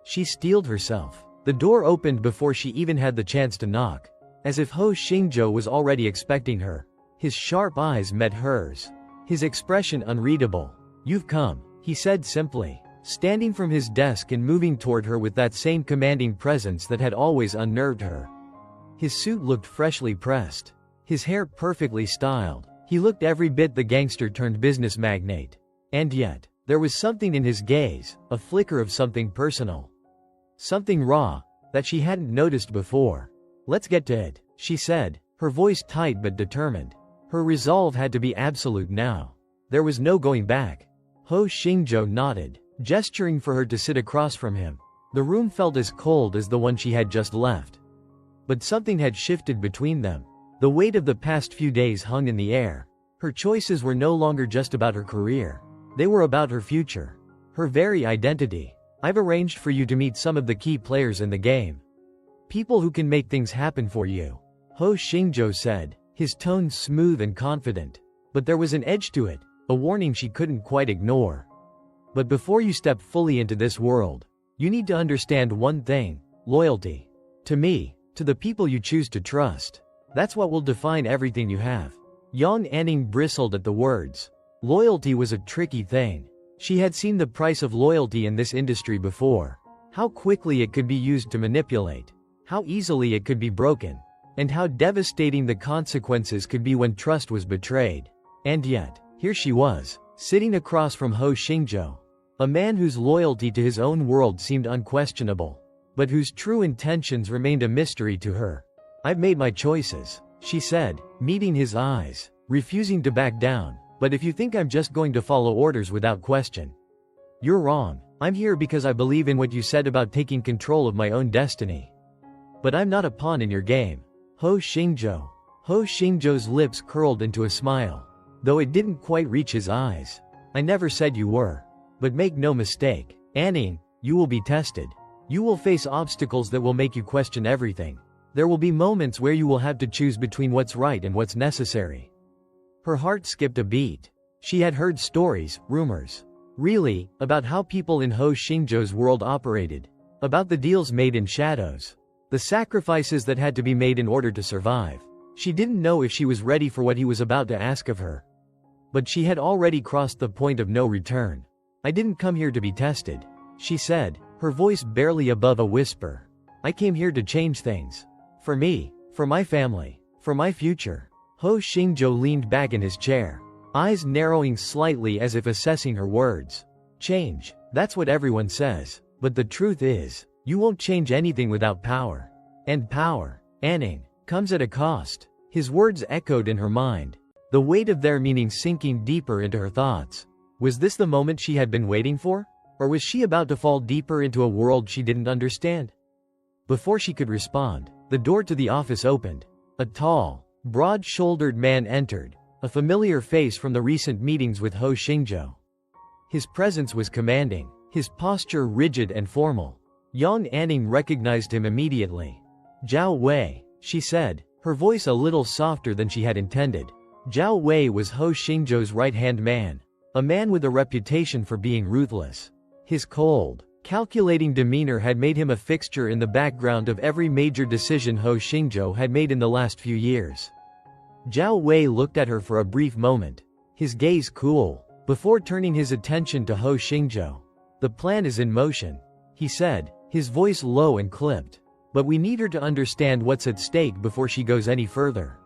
she steeled herself. The door opened before she even had the chance to knock, as if Ho Xingzhou was already expecting her. His sharp eyes met hers, his expression unreadable. "You've come," he said simply, standing from his desk and moving toward her with that same commanding presence that had always unnerved her. His suit looked freshly pressed, his hair perfectly styled. He looked every bit the gangster turned business magnate. And yet, there was something in his gaze, a flicker of something personal. Something raw, that she hadn't noticed before. "Let's get to it," she said, her voice tight but determined. Her resolve had to be absolute now. There was no going back. Ho Xingzhou nodded, gesturing for her to sit across from him. The room felt as cold as the one she had just left. But something had shifted between them. The weight of the past few days hung in the air. Her choices were no longer just about her career. They were about her future, her very identity. "I've arranged for you to meet some of the key players in the game. People who can make things happen for you," Ho Xingzhou said, his tone smooth and confident. But there was an edge to it, a warning she couldn't quite ignore. "But before you step fully into this world, you need to understand one thing: loyalty. To me, to the people you choose to trust. That's what will define everything you have." Yang Anning bristled at the words. Loyalty was a tricky thing. She had seen the price of loyalty in this industry before. How quickly it could be used to manipulate. How easily it could be broken. And how devastating the consequences could be when trust was betrayed. And yet, here she was, sitting across from Ho Xingzhou. A man whose loyalty to his own world seemed unquestionable, but whose true intentions remained a mystery to her. "I've made my choices," she said, meeting his eyes, refusing to back down. "But if you think I'm just going to follow orders without question, you're wrong. I'm here because I believe in what you said about taking control of my own destiny. But I'm not a pawn in your game." Ho Xingzhou. Ho Xingzhou's lips curled into a smile, though it didn't quite reach his eyes. "I never said you were. But make no mistake, Anning, you will be tested. You will face obstacles that will make you question everything. There will be moments where you will have to choose between what's right and what's necessary." Her heart skipped a beat. She had heard stories, rumors. Really, about how people in Ho Xingzhou's world operated. About the deals made in shadows. The sacrifices that had to be made in order to survive. She didn't know if she was ready for what he was about to ask of her. But she had already crossed the point of no return. "I didn't come here to be tested," she said, her voice barely above a whisper. "I came here to change things. For me, for my family, for my future." Ho Xingzhou leaned back in his chair, eyes narrowing slightly as if assessing her words. "Change, that's what everyone says. But the truth is, you won't change anything without power. And power, Anning, comes at a cost." His words echoed in her mind, the weight of their meaning sinking deeper into her thoughts. Was this the moment she had been waiting for? Or was she about to fall deeper into a world she didn't understand? Before she could respond, the door to the office opened. A tall, broad-shouldered man entered, a familiar face from the recent meetings with Ho Xingzhou. His presence was commanding, his posture rigid and formal. Yang Anning recognized him immediately. "Zhao Wei," she said, her voice a little softer than she had intended. Zhao Wei was Ho Xingzhou's right-hand man, a man with a reputation for being ruthless. His cold, calculating demeanor had made him a fixture in the background of every major decision Ho Xingzhou had made in the last few years. Zhao Wei looked at her for a brief moment, his gaze cool, before turning his attention to Ho Xingzhou. "The plan is in motion," he said, his voice low and clipped. "But we need her to understand what's at stake before she goes any further.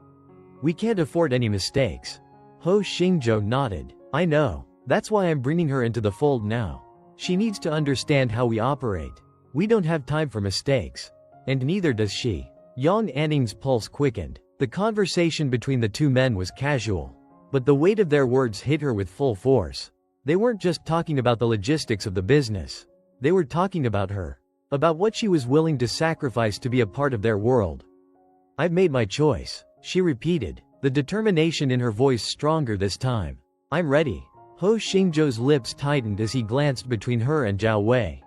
We can't afford any mistakes." Ho Xingzhou nodded. "I know. That's why I'm bringing her into the fold now. She needs to understand how we operate. We don't have time for mistakes. And neither does she." Yang Anning's pulse quickened. The conversation between the two men was casual, but the weight of their words hit her with full force. They weren't just talking about the logistics of the business. They were talking about her. About what she was willing to sacrifice to be a part of their world. "I've made my choice," she repeated, the determination in her voice stronger this time. "I'm ready." Ho Xingzhou's lips tightened as he glanced between her and Zhao Wei.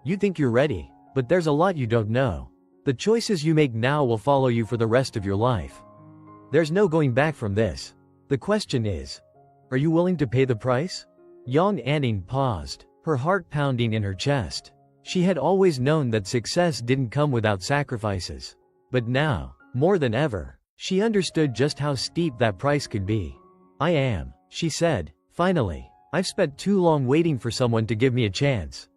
"You think you're ready, but there's a lot you don't know. The choices you make now will follow you for the rest of your life. There's no going back from this. The question is, are you willing to pay the price?" Yang Anning paused, her heart pounding in her chest. She had always known that success didn't come without sacrifices. But now, more than ever, she understood just how steep that price could be. "I am," she said, finally. "I've spent too long waiting for someone to give me a chance.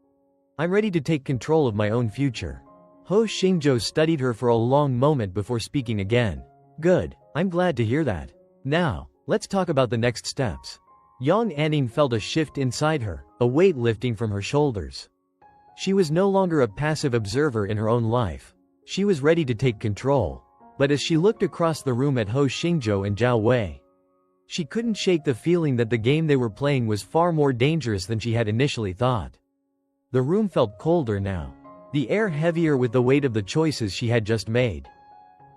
I'm ready to take control of my own future." Ho Xingzhou studied her for a long moment before speaking again. "Good, I'm glad to hear that. Now, let's talk about the next steps." Yang Anning felt a shift inside her, a weight lifting from her shoulders. She was no longer a passive observer in her own life. She was ready to take control. But as she looked across the room at Ho Xingzhou and Zhao Wei, she couldn't shake the feeling that the game they were playing was far more dangerous than she had initially thought. The room felt colder now, the air heavier with the weight of the choices she had just made.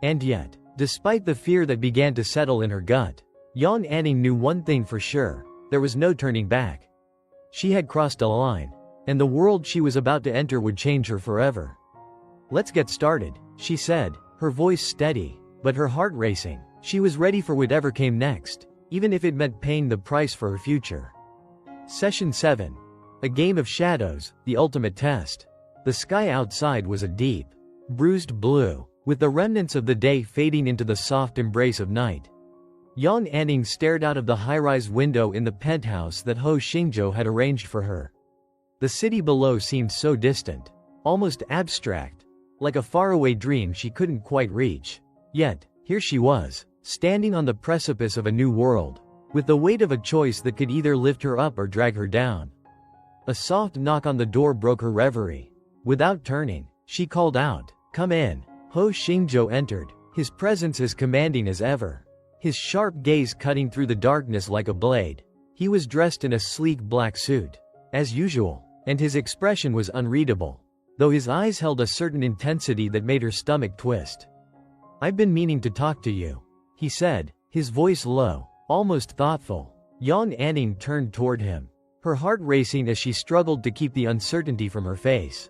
And yet, despite the fear that began to settle in her gut, Yang Anning knew one thing for sure: there was no turning back. She had crossed a line, and the world she was about to enter would change her forever. "Let's get started," she said, her voice steady, but her heart racing. She was ready for whatever came next, even if it meant paying the price for her future. Session 7. A Game of Shadows, the ultimate test. The sky outside was a deep, bruised blue, with the remnants of the day fading into the soft embrace of night. Yang Anning stared out of the high-rise window in the penthouse that Ho Xingzhou had arranged for her. The city below seemed so distant, almost abstract, like a faraway dream she couldn't quite reach. Yet, here she was, standing on the precipice of a new world, with the weight of a choice that could either lift her up or drag her down. A soft knock on the door broke her reverie. Without turning, she called out, "Come in." Ho Xingzhou entered, his presence as commanding as ever, his sharp gaze cutting through the darkness like a blade. He was dressed in a sleek black suit, as usual, and his expression was unreadable, though his eyes held a certain intensity that made her stomach twist. "I've been meaning to talk to you," he said, his voice low, almost thoughtful. Yang Anning turned toward him, her heart racing as she struggled to keep the uncertainty from her face.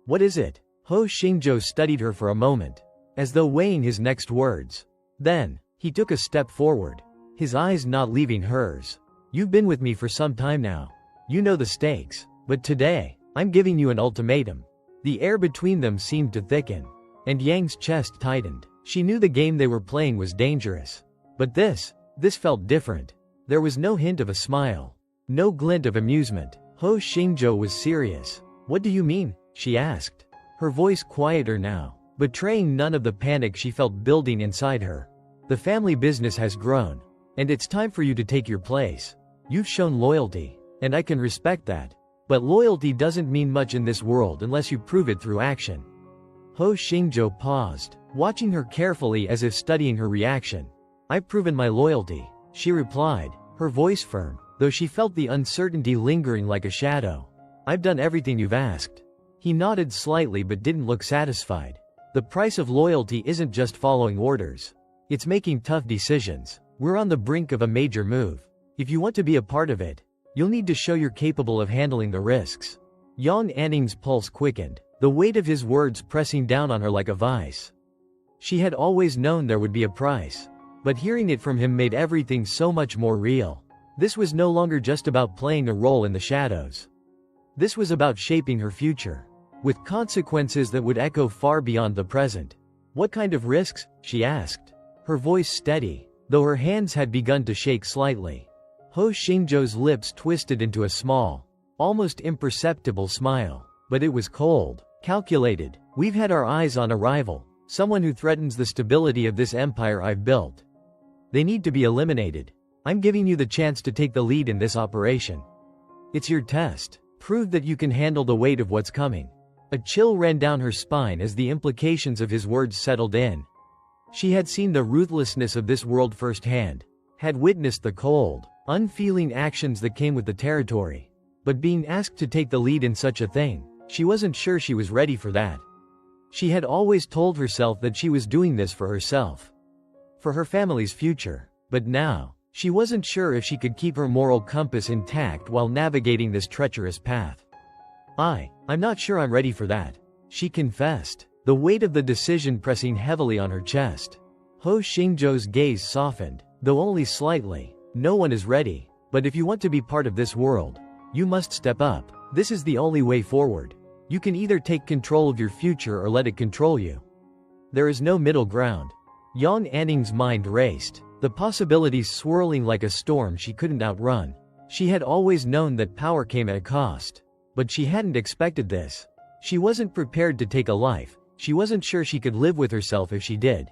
"What is it?" Ho Xingzhou studied her for a moment, as though weighing his next words. Then, he took a step forward, his eyes not leaving hers. "You've been with me for some time now. You know the stakes, but today, I'm giving you an ultimatum." The air between them seemed to thicken, and Yang's chest tightened. She knew the game they were playing was dangerous. But this felt different. There was no hint of a smile, no glint of amusement. Ho Xingzhou was serious. "What do you mean?" she asked, her voice quieter now, betraying none of the panic she felt building inside her. "The family business has grown, and it's time for you to take your place. You've shown loyalty, and I can respect that. But loyalty doesn't mean much in this world unless you prove it through action." Ho Xingzhou paused, watching her carefully as if studying her reaction. "I've proven my loyalty," she replied, her voice firm, though she felt the uncertainty lingering like a shadow. "I've done everything you've asked." He nodded slightly but didn't look satisfied. "The price of loyalty isn't just following orders. It's making tough decisions. We're on the brink of a major move. If you want to be a part of it, you'll need to show you're capable of handling the risks." Yang Anning's pulse quickened, the weight of his words pressing down on her like a vice. She had always known there would be a price, but hearing it from him made everything so much more real. This was no longer just about playing a role in the shadows. This was about shaping her future, with consequences that would echo far beyond the present. "What kind of risks?" she asked, her voice steady, though her hands had begun to shake slightly. Ho Xingzhou's lips twisted into a small, almost imperceptible smile, but it was cold. Calculated. We've had our eyes on a rival, someone who threatens the stability of this empire I've built. They need to be eliminated. I'm giving you the chance to take the lead in this operation. It's your test. Prove that you can handle the weight of what's coming. A chill ran down her spine as the implications of his words settled in. She had seen the ruthlessness of this world firsthand, had witnessed the cold, unfeeling actions that came with the territory. But being asked to take the lead in such a thing, she wasn't sure she was ready for that. She had always told herself that she was doing this for herself, for her family's future, but now, she wasn't sure if she could keep her moral compass intact while navigating this treacherous path. I'm not sure I'm ready for that, she confessed, the weight of the decision pressing heavily on her chest. Ho Xingzhou's gaze softened, though only slightly. No one is ready, but if you want to be part of this world, you must step up. This is the only way forward. You can either take control of your future or let it control you. There is no middle ground. Yang Anning's mind raced, the possibilities swirling like a storm she couldn't outrun. She had always known that power came at a cost, but she hadn't expected this. She wasn't prepared to take a life. She wasn't sure she could live with herself if she did.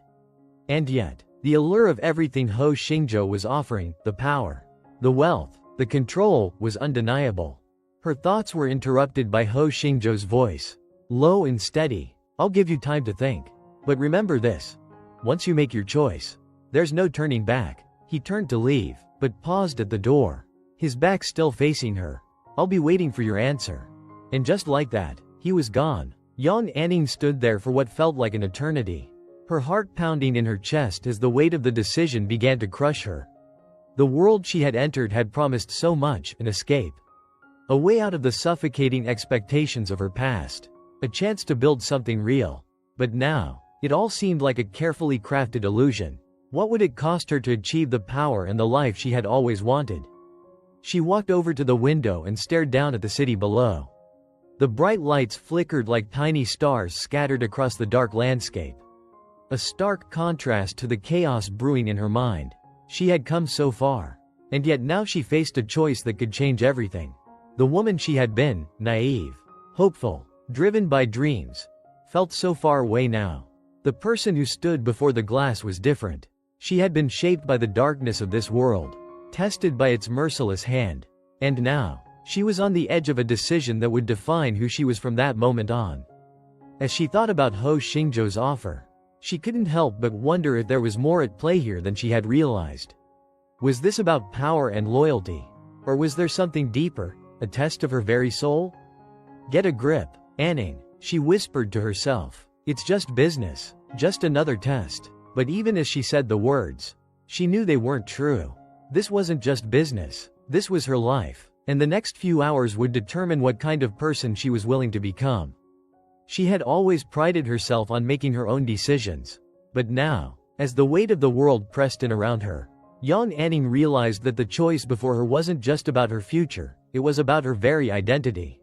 And yet, the allure of everything Ho Xingzhou was offering, the power, the wealth, the control, was undeniable. Her thoughts were interrupted by Ho Xingzhou's voice, low and steady. I'll give you time to think. But remember this. Once you make your choice, there's no turning back. He turned to leave, but paused at the door, his back still facing her. I'll be waiting for your answer. And just like that, he was gone. Yang Anning stood there for what felt like an eternity, her heart pounding in her chest as the weight of the decision began to crush her. The world she had entered had promised so much, an escape, a way out of the suffocating expectations of her past, a chance to build something real. But now, it all seemed like a carefully crafted illusion. What would it cost her to achieve the power and the life she had always wanted? She walked over to the window and stared down at the city below. The bright lights flickered like tiny stars scattered across the dark landscape, a stark contrast to the chaos brewing in her mind. She had come so far, and yet now she faced a choice that could change everything. The woman she had been, naive, hopeful, driven by dreams, felt so far away now. The person who stood before the glass was different. She had been shaped by the darkness of this world, tested by its merciless hand, and now, she was on the edge of a decision that would define who she was from that moment on. As she thought about Ho Xingzhou's offer, she couldn't help but wonder if there was more at play here than she had realized. Was this about power and loyalty? Or was there something deeper, a test of her very soul? Get a grip, Anning, she whispered to herself. It's just business, just another test. But even as she said the words, she knew they weren't true. This wasn't just business, this was her life, and the next few hours would determine what kind of person she was willing to become. She had always prided herself on making her own decisions. But now, as the weight of the world pressed in around her, Yang Anning realized that the choice before her wasn't just about her future, it was about her very identity.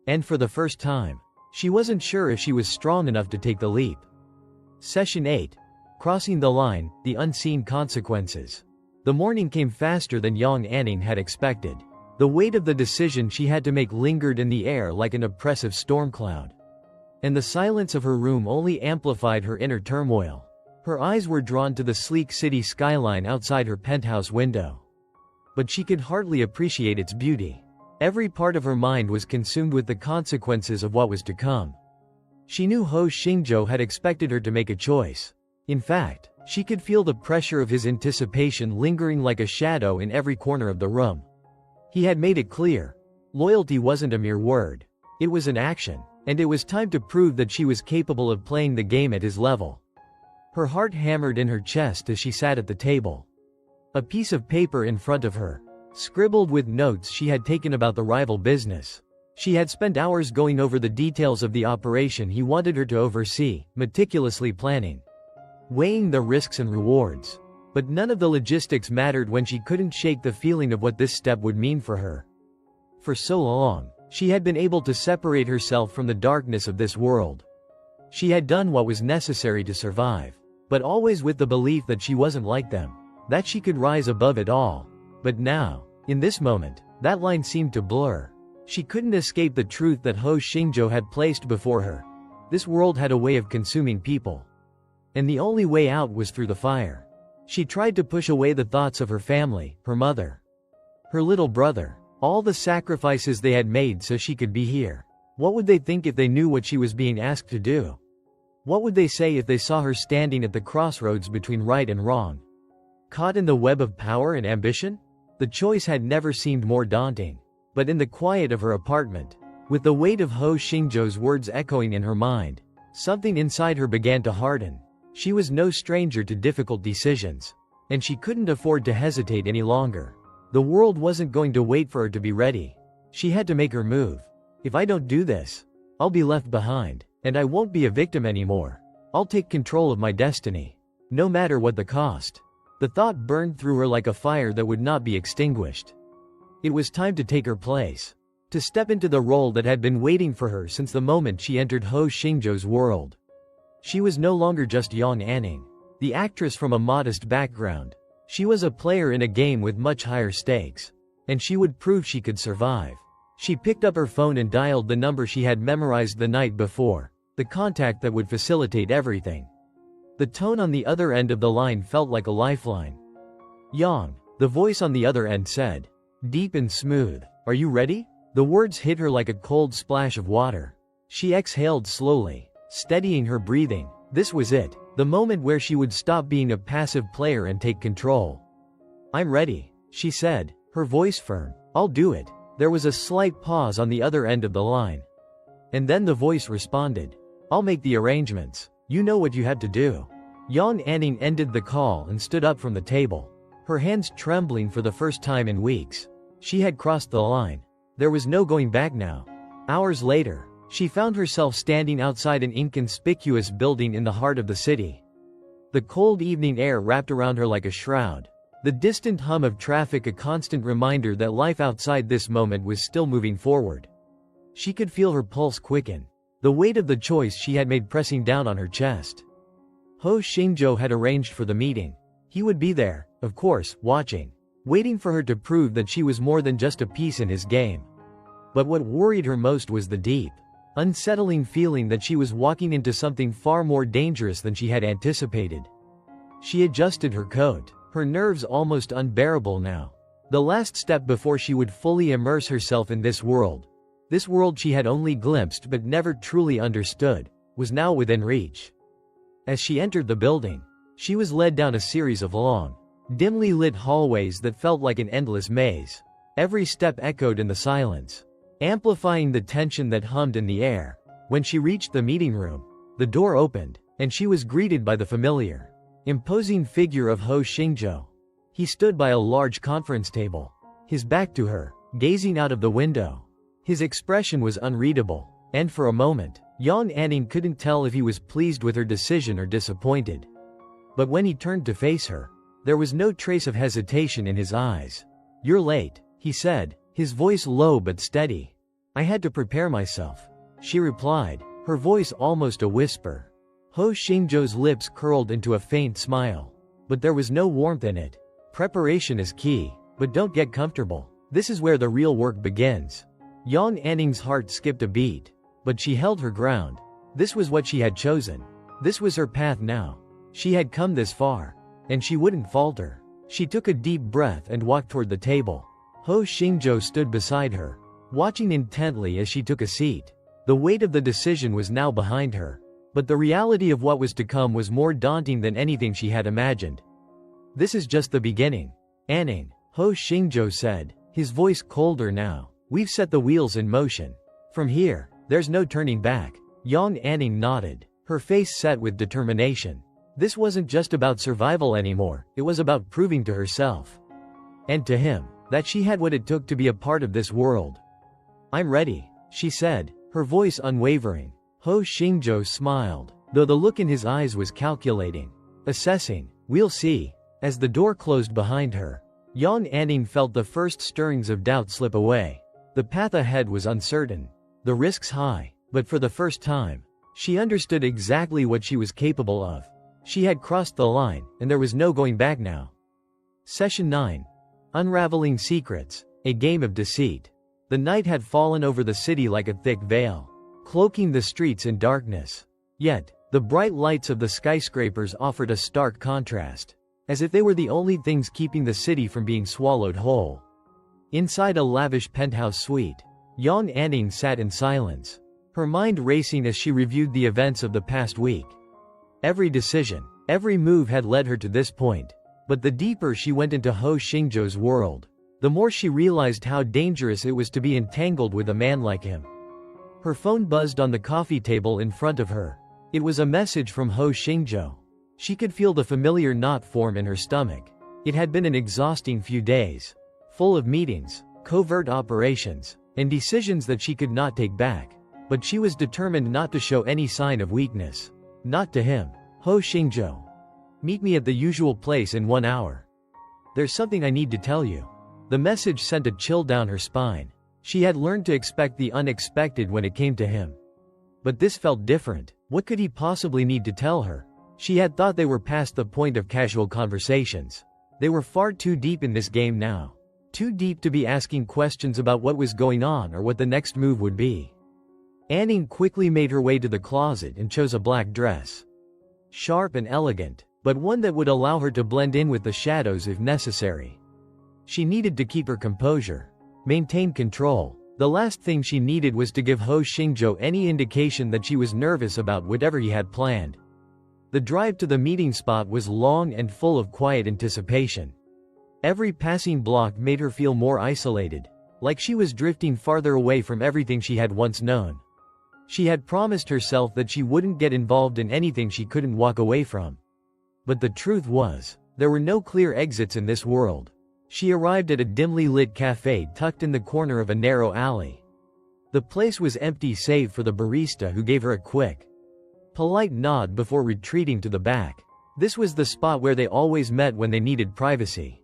And for the first time, she wasn't sure if she was strong enough to take the leap. Session 8. Crossing the line, the unseen consequences. The morning came faster than Yang Anning had expected. The weight of the decision she had to make lingered in the air like an oppressive storm cloud. And the silence of her room only amplified her inner turmoil. Her eyes were drawn to the sleek city skyline outside her penthouse window. But she could hardly appreciate its beauty. Every part of her mind was consumed with the consequences of what was to come. She knew Ho Xingzhou had expected her to make a choice. In fact, she could feel the pressure of his anticipation lingering like a shadow in every corner of the room. He had made it clear. Loyalty wasn't a mere word. It was an action, and it was time to prove that she was capable of playing the game at his level. Her heart hammered in her chest as she sat at the table. A piece of paper in front of her, scribbled with notes she had taken about the rival business. She had spent hours going over the details of the operation he wanted her to oversee, meticulously planning, weighing the risks and rewards. But none of the logistics mattered when she couldn't shake the feeling of what this step would mean for her. For so long, she had been able to separate herself from the darkness of this world. She had done what was necessary to survive, but always with the belief that she wasn't like them, that she could rise above it all. But now, in this moment, that line seemed to blur. She couldn't escape the truth that Ho Xingzhou had placed before her. This world had a way of consuming people. And the only way out was through the fire. She tried to push away the thoughts of her family, her mother, her little brother, all the sacrifices they had made so she could be here. What would they think if they knew what she was being asked to do? What would they say if they saw her standing at the crossroads between right and wrong? Caught in the web of power and ambition? The choice had never seemed more daunting. But in the quiet of her apartment, with the weight of Ho Xingzhou's words echoing in her mind, something inside her began to harden. She was no stranger to difficult decisions. And she couldn't afford to hesitate any longer. The world wasn't going to wait for her to be ready. She had to make her move. If I don't do this, I'll be left behind, and I won't be a victim anymore. I'll take control of my destiny. No matter what the cost. The thought burned through her like a fire that would not be extinguished. It was time to take her place. To step into the role that had been waiting for her since the moment she entered Ho Xingzhou's world. She was no longer just Yang Anning, the actress from a modest background. She was a player in a game with much higher stakes. And she would prove she could survive. She picked up her phone and dialed the number she had memorized the night before, the contact that would facilitate everything. The tone on the other end of the line felt like a lifeline. Yang, the voice on the other end said, deep and smooth, are you ready? The words hit her like a cold splash of water. She exhaled slowly, steadying her breathing. This was it, the moment where she would stop being a passive player and take control. I'm ready, she said, her voice firm. I'll do it. There was a slight pause on the other end of the line. And then the voice responded. I'll make the arrangements. You know what you had to do. Yang Anning ended the call and stood up from the table. Her hands trembling for the first time in weeks. She had crossed the line. There was no going back now. Hours later, she found herself standing outside an inconspicuous building in the heart of the city. The cold evening air wrapped around her like a shroud. The distant hum of traffic a constant reminder that life outside this moment was still moving forward. She could feel her pulse quicken, the weight of the choice she had made pressing down on her chest. Ho Xingzhou had arranged for the meeting. He would be there, of course, watching, waiting for her to prove that she was more than just a piece in his game. But what worried her most was the deep, unsettling feeling that she was walking into something far more dangerous than she had anticipated. She adjusted her coat. Her nerves almost unbearable now. The last step before she would fully immerse herself in this world she had only glimpsed but never truly understood, was now within reach. As she entered the building, she was led down a series of long, dimly lit hallways that felt like an endless maze. Every step echoed in the silence, amplifying the tension that hummed in the air. When she reached the meeting room, the door opened, and she was greeted by the familiar, imposing figure of Ho Xingzhou. He stood by a large conference table, his back to her, gazing out of the window. His expression was unreadable, and for a moment, Yang Anning couldn't tell if he was pleased with her decision or disappointed. But when he turned to face her, there was no trace of hesitation in his eyes. You're late, he said, his voice low but steady. I had to prepare myself, she replied, her voice almost a whisper. Ho Xingzhou's lips curled into a faint smile. But there was no warmth in it. Preparation is key, but don't get comfortable. This is where the real work begins. Yang Anning's heart skipped a beat. But she held her ground. This was what she had chosen. This was her path now. She had come this far. And she wouldn't falter. She took a deep breath and walked toward the table. Ho Xingzhou stood beside her, watching intently as she took a seat. The weight of the decision was now behind her. But the reality of what was to come was more daunting than anything she had imagined. This is just the beginning, Anning, Ho Xingzhou said, his voice colder now. We've set the wheels in motion. From here, there's no turning back. Yang Anning nodded, her face set with determination. This wasn't just about survival anymore, it was about proving to herself, and to him, that she had what it took to be a part of this world. I'm ready, she said, her voice unwavering. Ho Xingzhou smiled, though the look in his eyes was calculating, assessing. We'll see. As the door closed behind her, Yang Anning felt the first stirrings of doubt slip away. The path ahead was uncertain, the risks high, but for the first time, she understood exactly what she was capable of. She had crossed the line, and there was no going back now. Session 9. Unraveling Secrets, a Game of Deceit. The night had fallen over the city like a thick veil, cloaking the streets in darkness. Yet, the bright lights of the skyscrapers offered a stark contrast, as if they were the only things keeping the city from being swallowed whole. Inside a lavish penthouse suite, Yang Anning sat in silence, her mind racing as she reviewed the events of the past week. Every decision, every move had led her to this point, but the deeper she went into Ho Xingzhou's world, the more she realized how dangerous it was to be entangled with a man like him. Her phone buzzed on the coffee table in front of her. It was a message from Ho Xingzhou. She could feel the familiar knot form in her stomach. It had been an exhausting few days, full of meetings, covert operations, and decisions that she could not take back. But she was determined not to show any sign of weakness. Not to him. Ho Xingzhou. Meet me at the usual place in 1 hour. There's something I need to tell you. The message sent a chill down her spine. She had learned to expect the unexpected when it came to him. But this felt different. What could he possibly need to tell her? She had thought they were past the point of casual conversations. They were far too deep in this game now. Too deep to be asking questions about what was going on or what the next move would be. Anning quickly made her way to the closet and chose a black dress. Sharp and elegant, but one that would allow her to blend in with the shadows if necessary. She needed to keep her composure, maintain control. The last thing she needed was to give Ho Xingzhou any indication that she was nervous about whatever he had planned. The drive to the meeting spot was long and full of quiet anticipation. Every passing block made her feel more isolated, like she was drifting farther away from everything she had once known. She had promised herself that she wouldn't get involved in anything she couldn't walk away from. But the truth was, there were no clear exits in this world. She arrived at a dimly lit cafe tucked in the corner of a narrow alley. The place was empty save for the barista who gave her a quick, polite nod before retreating to the back. This was the spot where they always met when they needed privacy.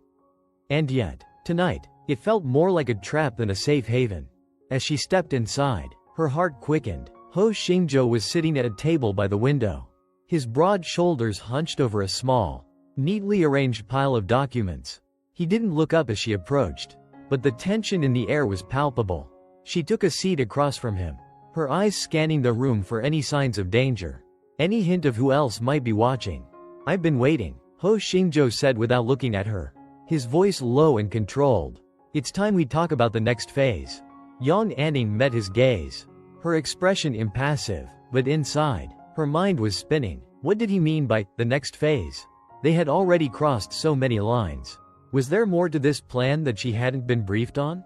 And yet, tonight, it felt more like a trap than a safe haven. As she stepped inside, her heart quickened. Ho Xingzhou was sitting at a table by the window, his broad shoulders hunched over a small, neatly arranged pile of documents. He didn't look up as she approached, but the tension in the air was palpable. She took a seat across from him, her eyes scanning the room for any signs of danger, any hint of who else might be watching. I've been waiting, Ho Xingzhou said without looking at her, his voice low and controlled. It's time we talk about the next phase. Yang Anning met his gaze, her expression impassive, but inside, her mind was spinning. What did he mean by the next phase? They had already crossed so many lines. Was there more to this plan that she hadn't been briefed on?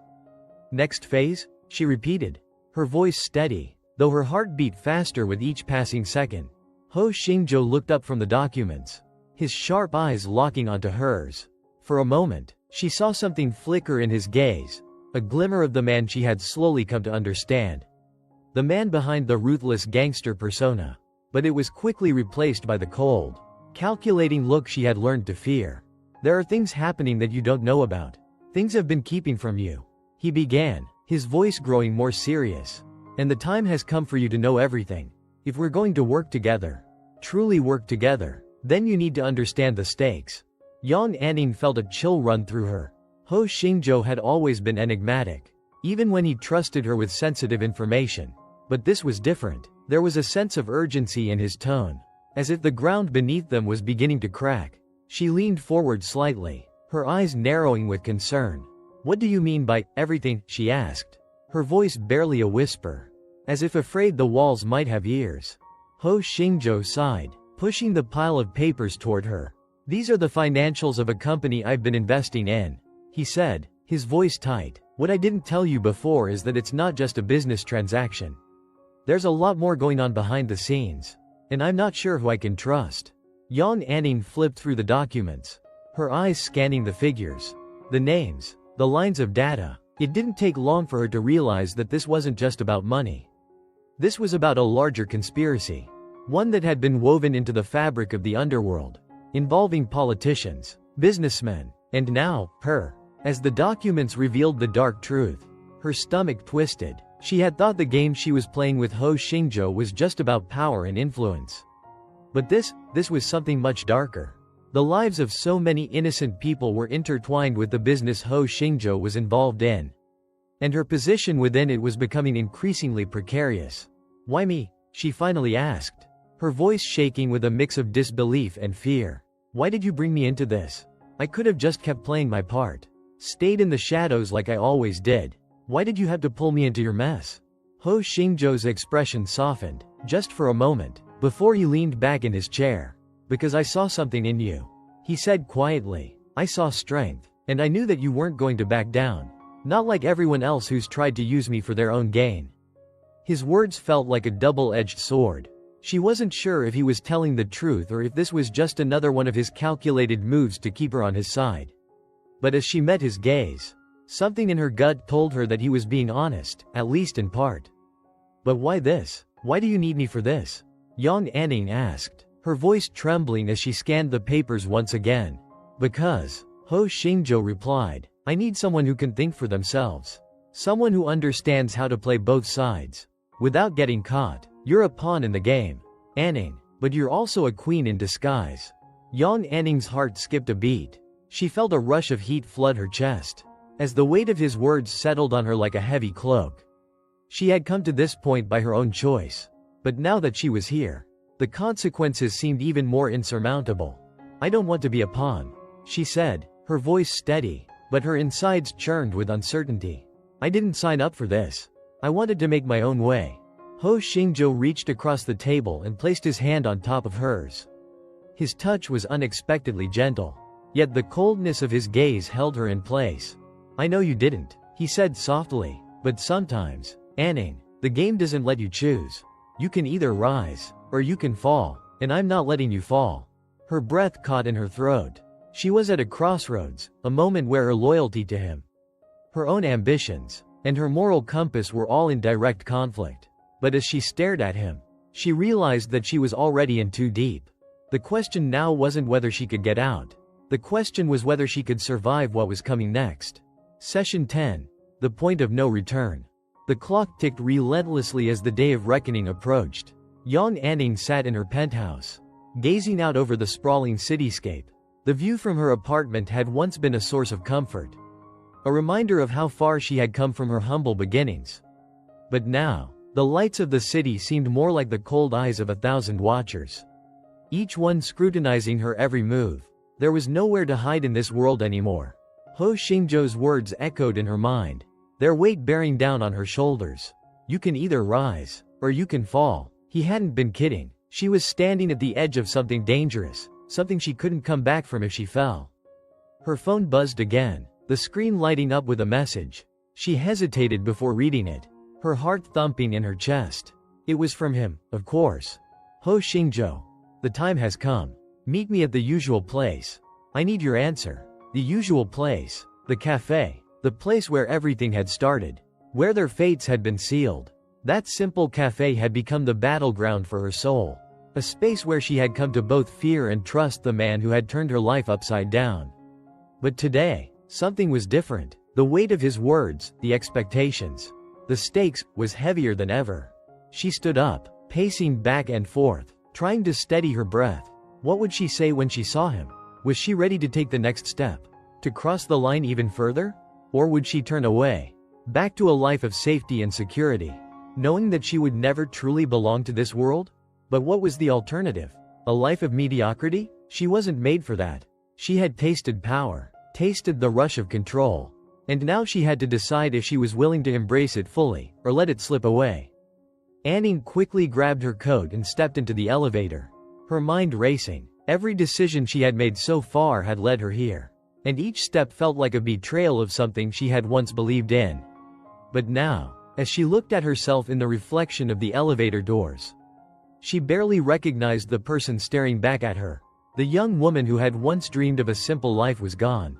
Next phase? She repeated, her voice steady, though her heart beat faster with each passing second. Ho Xingzhou looked up from the documents, his sharp eyes locking onto hers. For a moment, she saw something flicker in his gaze, a glimmer of the man she had slowly come to understand. The man behind the ruthless gangster persona. But it was quickly replaced by the cold, calculating look she had learned to fear. There are things happening that you don't know about. Things have been keeping from you. He began, his voice growing more serious. And the time has come for you to know everything. If we're going to work together, truly work together, then you need to understand the stakes. Yang Anning felt a chill run through her. Ho Xingzhou had always been enigmatic, even when he trusted her with sensitive information. But this was different. There was a sense of urgency in his tone, as if the ground beneath them was beginning to crack. She leaned forward slightly, her eyes narrowing with concern. What do you mean by everything? She asked, her voice barely a whisper, as if afraid the walls might have ears. Ho Xingzhou sighed, pushing the pile of papers toward her. These are the financials of a company I've been investing in, he said, his voice tight. What I didn't tell you before is that it's not just a business transaction. There's a lot more going on behind the scenes, and I'm not sure who I can trust. Yang Anning flipped through the documents, her eyes scanning the figures, the names, the lines of data. It didn't take long for her to realize that this wasn't just about money. This was about a larger conspiracy, one that had been woven into the fabric of the underworld, involving politicians, businessmen, and now, her. As the documents revealed the dark truth, her stomach twisted. She had thought the game she was playing with Ho Xingzhou was just about power and influence. But this was something much darker. The lives of so many innocent people were intertwined with the business Ho Xingzhou was involved in. and her position within it was becoming increasingly precarious. "Why me?" she finally asked, her voice shaking with a mix of disbelief and fear. "Why did you bring me into this? I could have just kept playing my part. Stayed in the shadows like I always did. Why did you have to pull me into your mess?" Ho Xingzhou's expression softened, just for a moment, before he leaned back in his chair. "Because I saw something in you," he said quietly. "I saw strength, and I knew that you weren't going to back down. Not like everyone else who's tried to use me for their own gain." His words felt like a double-edged sword. She wasn't sure if he was telling the truth or if this was just another one of his calculated moves to keep her on his side. But as she met his gaze, something in her gut told her that he was being honest, at least in part. "But why this? Why do you need me for this?" Yang Anning asked, her voice trembling as she scanned the papers once again. "Because," Ho Xingzhou replied, "I need someone who can think for themselves. Someone who understands how to play both sides, without getting caught. You're a pawn in the game, Anning, but you're also a queen in disguise." Yang Anning's heart skipped a beat. She felt a rush of heat flood her chest, as the weight of his words settled on her like a heavy cloak. She had come to this point by her own choice. But now that she was here, the consequences seemed even more insurmountable. "I don't want to be a pawn," she said, her voice steady, but her insides churned with uncertainty. "I didn't sign up for this. I wanted to make my own way." Ho Xingzhou reached across the table and placed his hand on top of hers. His touch was unexpectedly gentle, yet the coldness of his gaze held her in place. "I know you didn't," he said softly, "but sometimes, Anning, the game doesn't let you choose. You can either rise, or you can fall, and I'm not letting you fall." Her breath caught in her throat. She was at a crossroads, a moment where her loyalty to him, her own ambitions, and her moral compass were all in direct conflict. But as she stared at him, she realized that she was already in too deep. The question now wasn't whether she could get out. The question was whether she could survive what was coming next. Session 10. The point of no return. The clock ticked relentlessly as the day of reckoning approached. Yang Anning sat in her penthouse, gazing out over the sprawling cityscape. The view from her apartment had once been a source of comfort, a reminder of how far she had come from her humble beginnings. But now, the lights of the city seemed more like the cold eyes of 1,000 watchers, each one scrutinizing her every move. There was nowhere to hide in this world anymore. Ho Xingzhou's words echoed in her mind, their weight bearing down on her shoulders. "You can either rise, or you can fall." He hadn't been kidding. She was standing at the edge of something dangerous, something she couldn't come back from if she fell. Her phone buzzed again, the screen lighting up with a message. She hesitated before reading it, her heart thumping in her chest. It was from him, of course. "Ho Xingzhou, the time has come. Meet me at the usual place. I need your answer." The usual place, the cafe, the place where everything had started, where their fates had been sealed. That simple cafe had become the battleground for her soul, a space where she had come to both fear and trust the man who had turned her life upside down. But today, something was different. The weight of his words, the expectations, the stakes, was heavier than ever. She stood up, pacing back and forth, trying to steady her breath. What would she say when she saw him? Was she ready to take the next step? To cross the line even further? Or would she turn away, back to a life of safety and security, knowing that she would never truly belong to this world? But what was the alternative? A life of mediocrity? She wasn't made for that. She had tasted power, tasted the rush of control, and now she had to decide if she was willing to embrace it fully, or let it slip away. Anning quickly grabbed her coat and stepped into the elevator, her mind racing. Every decision she had made so far had led her here, and each step felt like a betrayal of something she had once believed in. But now, as she looked at herself in the reflection of the elevator doors, she barely recognized the person staring back at her. The young woman who had once dreamed of a simple life was gone,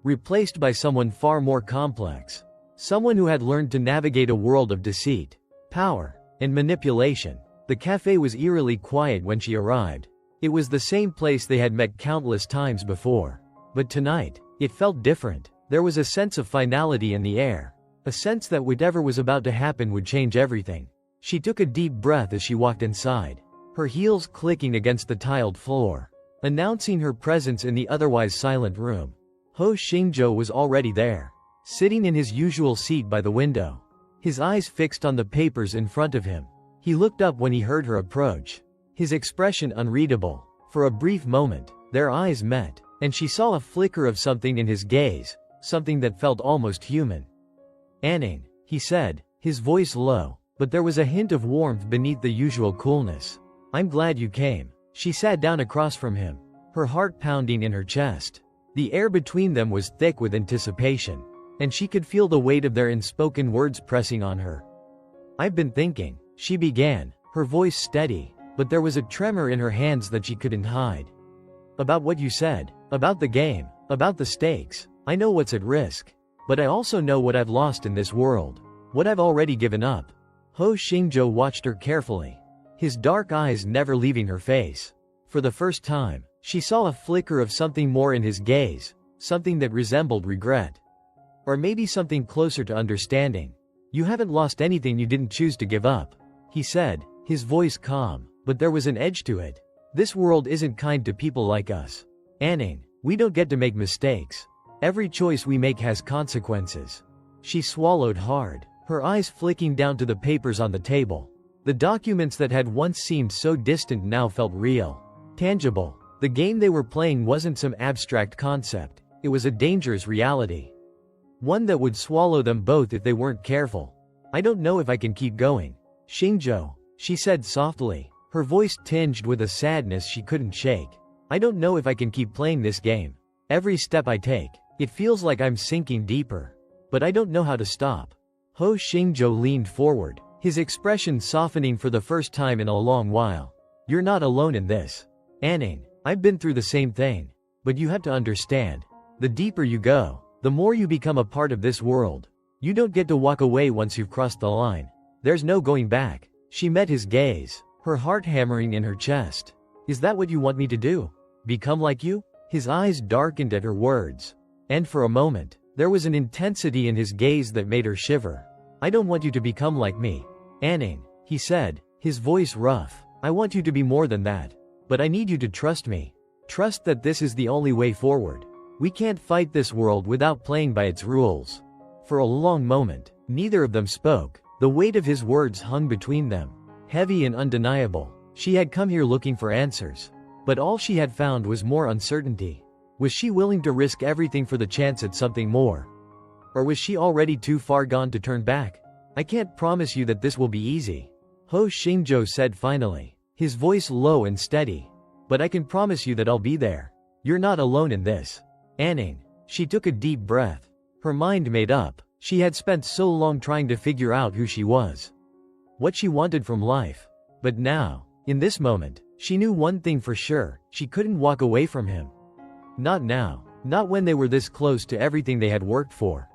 replaced by someone far more complex, someone who had learned to navigate a world of deceit, power, and manipulation. The cafe was eerily quiet when she arrived. It was the same place they had met countless times before. But tonight, it felt different. There was a sense of finality in the air, a sense that whatever was about to happen would change everything. She took a deep breath as she walked inside, her heels clicking against the tiled floor, announcing her presence in the otherwise silent room. Ho Xingzhou was already there, sitting in his usual seat by the window, his eyes fixed on the papers in front of him. He looked up when he heard her approach, his expression unreadable. For a brief moment, their eyes met, and she saw a flicker of something in his gaze, something that felt almost human. "Anning," he said, his voice low, but there was a hint of warmth beneath the usual coolness. "I'm glad you came." She sat down across from him, her heart pounding in her chest. The air between them was thick with anticipation, and she could feel the weight of their unspoken words pressing on her. "I've been thinking," she began, her voice steady, but there was a tremor in her hands that she couldn't hide. "About what you said, about the game, about the stakes. I know what's at risk, but I also know what I've lost in this world, what I've already given up." Ho Xingzhou watched her carefully, his dark eyes never leaving her face. For the first time, she saw a flicker of something more in his gaze, something that resembled regret. Or maybe something closer to understanding. "You haven't lost anything you didn't choose to give up," he said, his voice calm, but there was an edge to it. "This world isn't kind to people like us. Anning, we don't get to make mistakes. Every choice we make has consequences." She swallowed hard, her eyes flicking down to the papers on the table. The documents that had once seemed so distant now felt real, tangible. The game they were playing wasn't some abstract concept, it was a dangerous reality. One that would swallow them both if they weren't careful. "I don't know if I can keep going, Xingzhou," she said softly, her voice tinged with a sadness she couldn't shake. "I don't know if I can keep playing this game. Every step I take, it feels like I'm sinking deeper. But I don't know how to stop." Ho Xingzhou leaned forward, his expression softening for the first time in a long while. "You're not alone in this, Anning. I've been through the same thing. But you have to understand, the deeper you go, the more you become a part of this world. You don't get to walk away once you've crossed the line. There's no going back." She met his gaze, her heart hammering in her chest. "Is that what you want me to do? Become like you?" His eyes darkened at her words. And for a moment, there was an intensity in his gaze that made her shiver. "I don't want you to become like me, Anning," he said, his voice rough. "I want you to be more than that. But I need you to trust me. Trust that this is the only way forward. We can't fight this world without playing by its rules." For a long moment, neither of them spoke. The weight of his words hung between them, heavy and undeniable. She had come here looking for answers, but all she had found was more uncertainty. Was she willing to risk everything for the chance at something more? Or was she already too far gone to turn back? "I can't promise you that this will be easy," Ho Xingzhou said finally, his voice low and steady. "But I can promise you that I'll be there. You're not alone in this, Anning." She took a deep breath, her mind made up. She had spent so long trying to figure out who she was, what she wanted from life. But now, in this moment, she knew one thing for sure: she couldn't walk away from him. Not now, not when they were this close to everything they had worked for.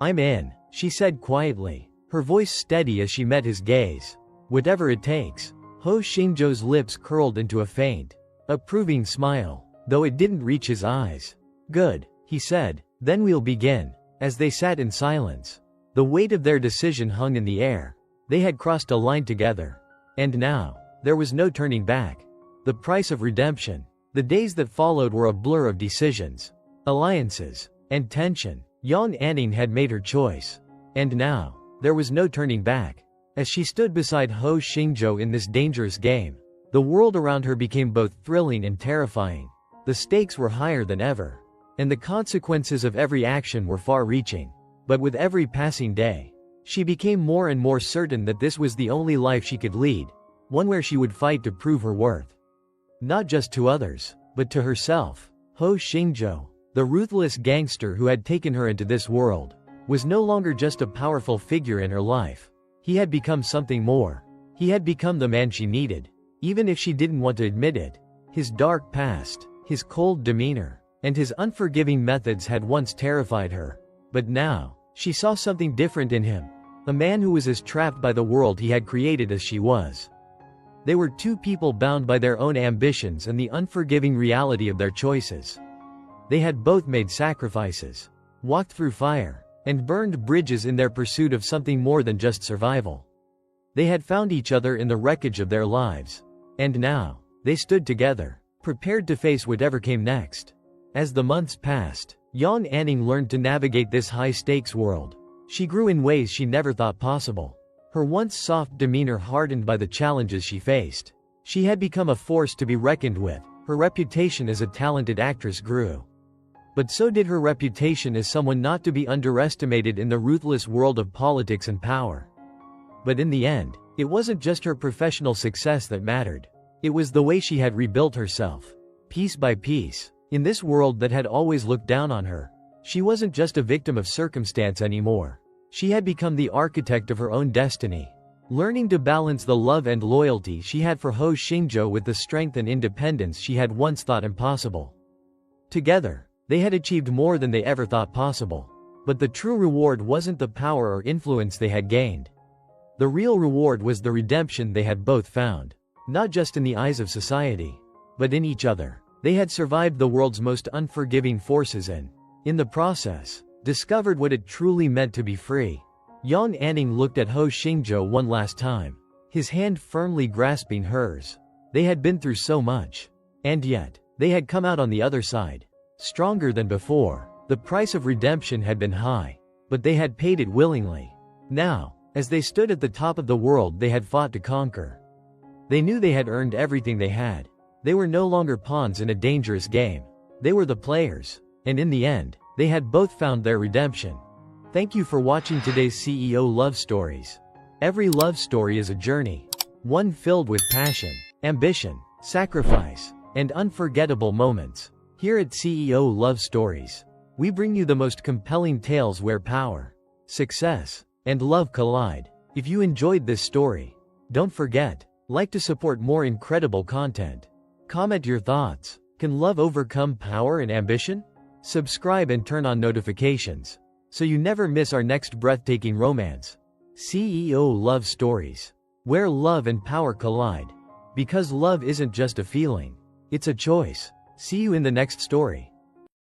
"I'm in," she said quietly, her voice steady as she met his gaze. "Whatever it takes." Ho Xingzhou's lips curled into a faint, approving smile, though it didn't reach his eyes. "Good," he said, "then we'll begin." As they sat in silence, the weight of their decision hung in the air. They had crossed a line together. And now, there was no turning back. The price of redemption. The days that followed were a blur of decisions, alliances, and tension. Young Anning had made her choice. And now, there was no turning back. As she stood beside Ho Xingzhou in this dangerous game, the world around her became both thrilling and terrifying. The stakes were higher than ever, and the consequences of every action were far-reaching. But with every passing day, she became more and more certain that this was the only life she could lead, one where she would fight to prove her worth. Not just to others, but to herself. Ho Xingzhou, the ruthless gangster who had taken her into this world, was no longer just a powerful figure in her life. He had become something more. He had become the man she needed, even if she didn't want to admit it. His dark past, his cold demeanor, and his unforgiving methods had once terrified her. But now, she saw something different in him. A man who was as trapped by the world he had created as she was. They were two people bound by their own ambitions and the unforgiving reality of their choices. They had both made sacrifices, walked through fire, and burned bridges in their pursuit of something more than just survival. They had found each other in the wreckage of their lives. And now, they stood together, prepared to face whatever came next. As the months passed, Yang Anning learned to navigate this high-stakes world. She grew in ways she never thought possible. Her once soft demeanor hardened by the challenges she faced. She had become a force to be reckoned with. Her reputation as a talented actress grew. But so did her reputation as someone not to be underestimated in the ruthless world of politics and power. But in the end, it wasn't just her professional success that mattered. It was the way she had rebuilt herself. Piece by piece. In this world that had always looked down on her, she wasn't just a victim of circumstance anymore. She had become the architect of her own destiny. Learning to balance the love and loyalty she had for Ho Xingzhou with the strength and independence she had once thought impossible. Together, they had achieved more than they ever thought possible. But the true reward wasn't the power or influence they had gained. The real reward was the redemption they had both found. Not just in the eyes of society, but in each other. They had survived the world's most unforgiving forces and, in the process, discovered what it truly meant to be free. Yang Anning looked at Ho Xingzhou one last time, his hand firmly grasping hers. They had been through so much. And yet, they had come out on the other side, stronger than before. The price of redemption had been high, but they had paid it willingly. Now, as they stood at the top of the world they had fought to conquer, they knew they had earned everything they had. They were no longer pawns in a dangerous game. They were the players. And in the end, they had both found their redemption. Thank you for watching today's CEO Love Stories. Every love story is a journey. One filled with passion, ambition, sacrifice, and unforgettable moments. Here at CEO Love Stories, we bring you the most compelling tales where power, success, and love collide. If you enjoyed this story, don't forget, like to support more incredible content. Comment your thoughts. Can love overcome power and ambition? Subscribe and turn on notifications, so you never miss our next breathtaking romance. CEO Love Stories. Where love and power collide. Because love isn't just a feeling, it's a choice. See you in the next story.